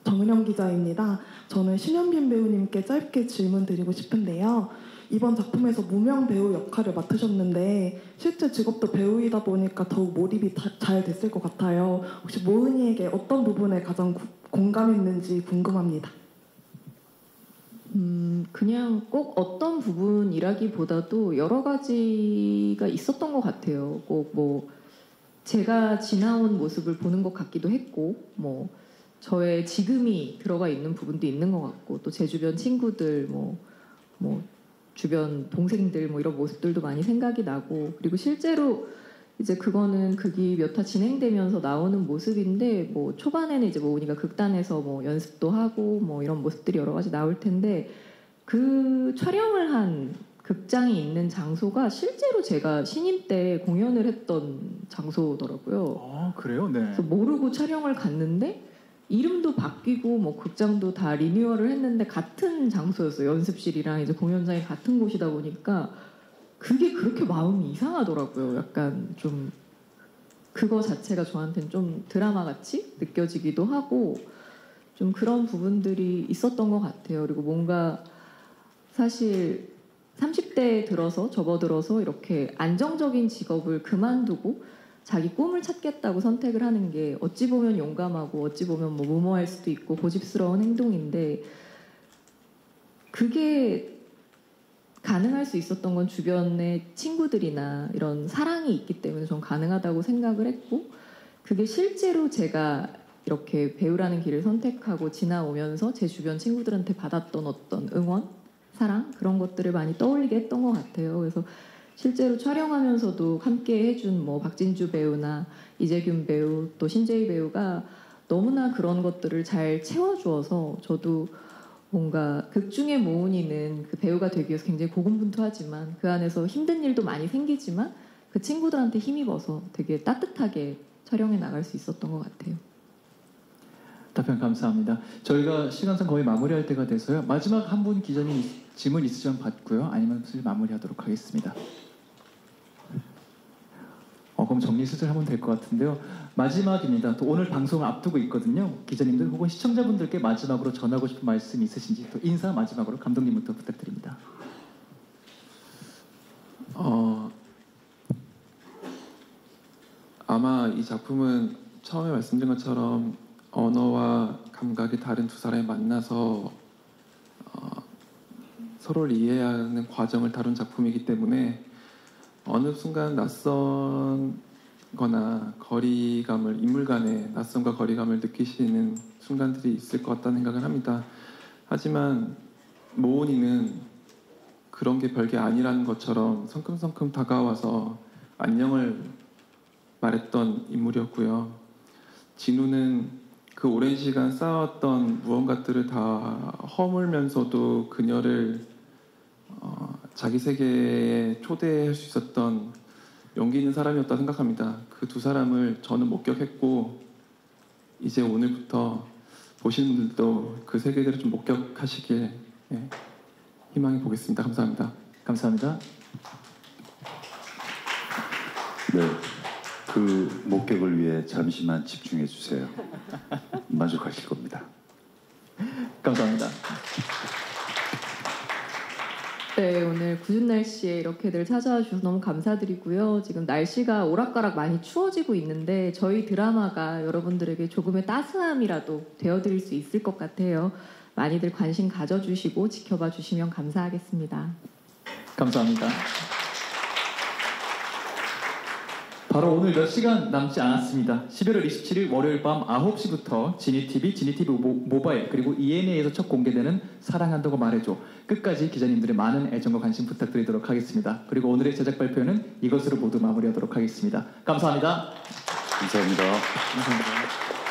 정은영 기자입니다. 저는 신현빈 배우님께 짧게 질문 드리고 싶은데요. 이번 작품에서 무명 배우 역할을 맡으셨는데 실제 직업도 배우이다 보니까 더욱 몰입이 잘 됐을 것 같아요. 혹시 모은이에게 어떤 부분에 가장 공감했는지 궁금합니다. 그냥 꼭 어떤 부분이라기보다도 여러 가지가 있었던 것 같아요. 꼭 뭐 제가 지나온 모습을 보는 것 같기도 했고, 뭐 저의 지금이 들어가 있는 부분도 있는 것 같고, 또 제 주변 친구들, 뭐 주변 동생들 뭐 이런 모습들도 많이 생각이 나고, 그리고 실제로 이제 그거는 극이 몇 화 진행되면서 나오는 모습인데, 뭐 초반에는 이제 모은이가 극단에서 뭐 연습도 하고 뭐 이런 모습들이 여러 가지 나올 텐데, 그 촬영을 한 극장이 있는 장소가 실제로 제가 신인 때 공연을 했던 장소더라고요. 아, 그래요? 네. 그래서 모르고 촬영을 갔는데 이름도 바뀌고 뭐 극장도 다 리뉴얼을 했는데 같은 장소였어요. 연습실이랑 이제 공연장이 같은 곳이다 보니까 그게 그렇게 마음이 이상하더라고요. 약간 좀 그거 자체가 저한테는 좀 드라마 같이 느껴지기도 하고 좀 그런 부분들이 있었던 것 같아요. 그리고 뭔가 사실 30대에 들어서 접어들어서 이렇게 안정적인 직업을 그만두고 자기 꿈을 찾겠다고 선택을 하는 게 어찌 보면 용감하고 어찌 보면 뭐 무모할 수도 있고 고집스러운 행동인데, 그게 가능할 수 있었던 건 주변의 친구들이나 이런 사랑이 있기 때문에 전 가능하다고 생각을 했고, 그게 실제로 제가 이렇게 배우라는 길을 선택하고 지나오면서 제 주변 친구들한테 받았던 어떤 응원, 사랑, 그런 것들을 많이 떠올리게 했던 것 같아요. 그래서 실제로 촬영하면서도 함께 해준 뭐 박진주 배우나 이재균 배우, 또 신재희 배우가 너무나 그런 것들을 잘 채워주어서 저도 뭔가 극 중에 모은이는 그 배우가 되기 위해서 굉장히 고군분투하지만 그 안에서 힘든 일도 많이 생기지만 그 친구들한테 힘입어서 되게 따뜻하게 촬영해 나갈 수 있었던 것 같아요. 답변 감사합니다. 저희가 시간상 거의 마무리할 때가 돼서요. 마지막 한 분 기자님 질문 있으시면 받고요. 아니면 마무리하도록 하겠습니다. 그럼 정리 슬슬 하면 될 것 같은데요. 마지막입니다. 또 오늘 방송을 앞두고 있거든요. 기자님들 혹은 시청자분들께 마지막으로 전하고 싶은 말씀 있으신지 또 인사 마지막으로 감독님부터 부탁드립니다. 아마 이 작품은 처음에 말씀드린 것처럼 언어와 감각이 다른 두 사람이 만나서 서로를 이해하는 과정을 다룬 작품이기 때문에 어느 순간 낯선거나 거리감을, 인물 간의 낯선과 거리감을 느끼시는 순간들이 있을 것 같다는 생각을 합니다. 하지만 모은이는 그런 게 별게 아니라는 것처럼 성큼성큼 다가와서 안녕을 말했던 인물이었고요. 진우는 그 오랜 시간 쌓아왔던 무언가들을 다 허물면서도 그녀를 자기 세계에 초대할 수 있었던 용기 있는 사람이었다고 생각합니다. 그 두 사람을 저는 목격했고 이제 오늘부터 보시는 분들도 그 세계들을 좀 목격하시길 희망해 보겠습니다. 감사합니다. 감사합니다. 네, 그 목격을 위해 잠시만 집중해 주세요. 만족하실 겁니다. 감사합니다. 네, 오늘 궂은 날씨에 이렇게들 찾아와 주셔서 너무 감사드리고요. 지금 날씨가 오락가락 많이 추워지고 있는데 저희 드라마가 여러분들에게 조금의 따스함이라도 되어드릴 수 있을 것 같아요. 많이들 관심 가져주시고 지켜봐 주시면 감사하겠습니다. 감사합니다. 바로 오늘 몇 시간 남지 않았습니다. 11월 27일 월요일 밤 9시부터 지니TV, 지니TV 모바일 그리고 ENA에서 첫 공개되는 사랑한다고 말해줘. 끝까지 기자님들의 많은 애정과 관심 부탁드리도록 하겠습니다. 그리고 오늘의 제작 발표는 이것으로 모두 마무리하도록 하겠습니다. 감사합니다. 감사합니다. 감사합니다.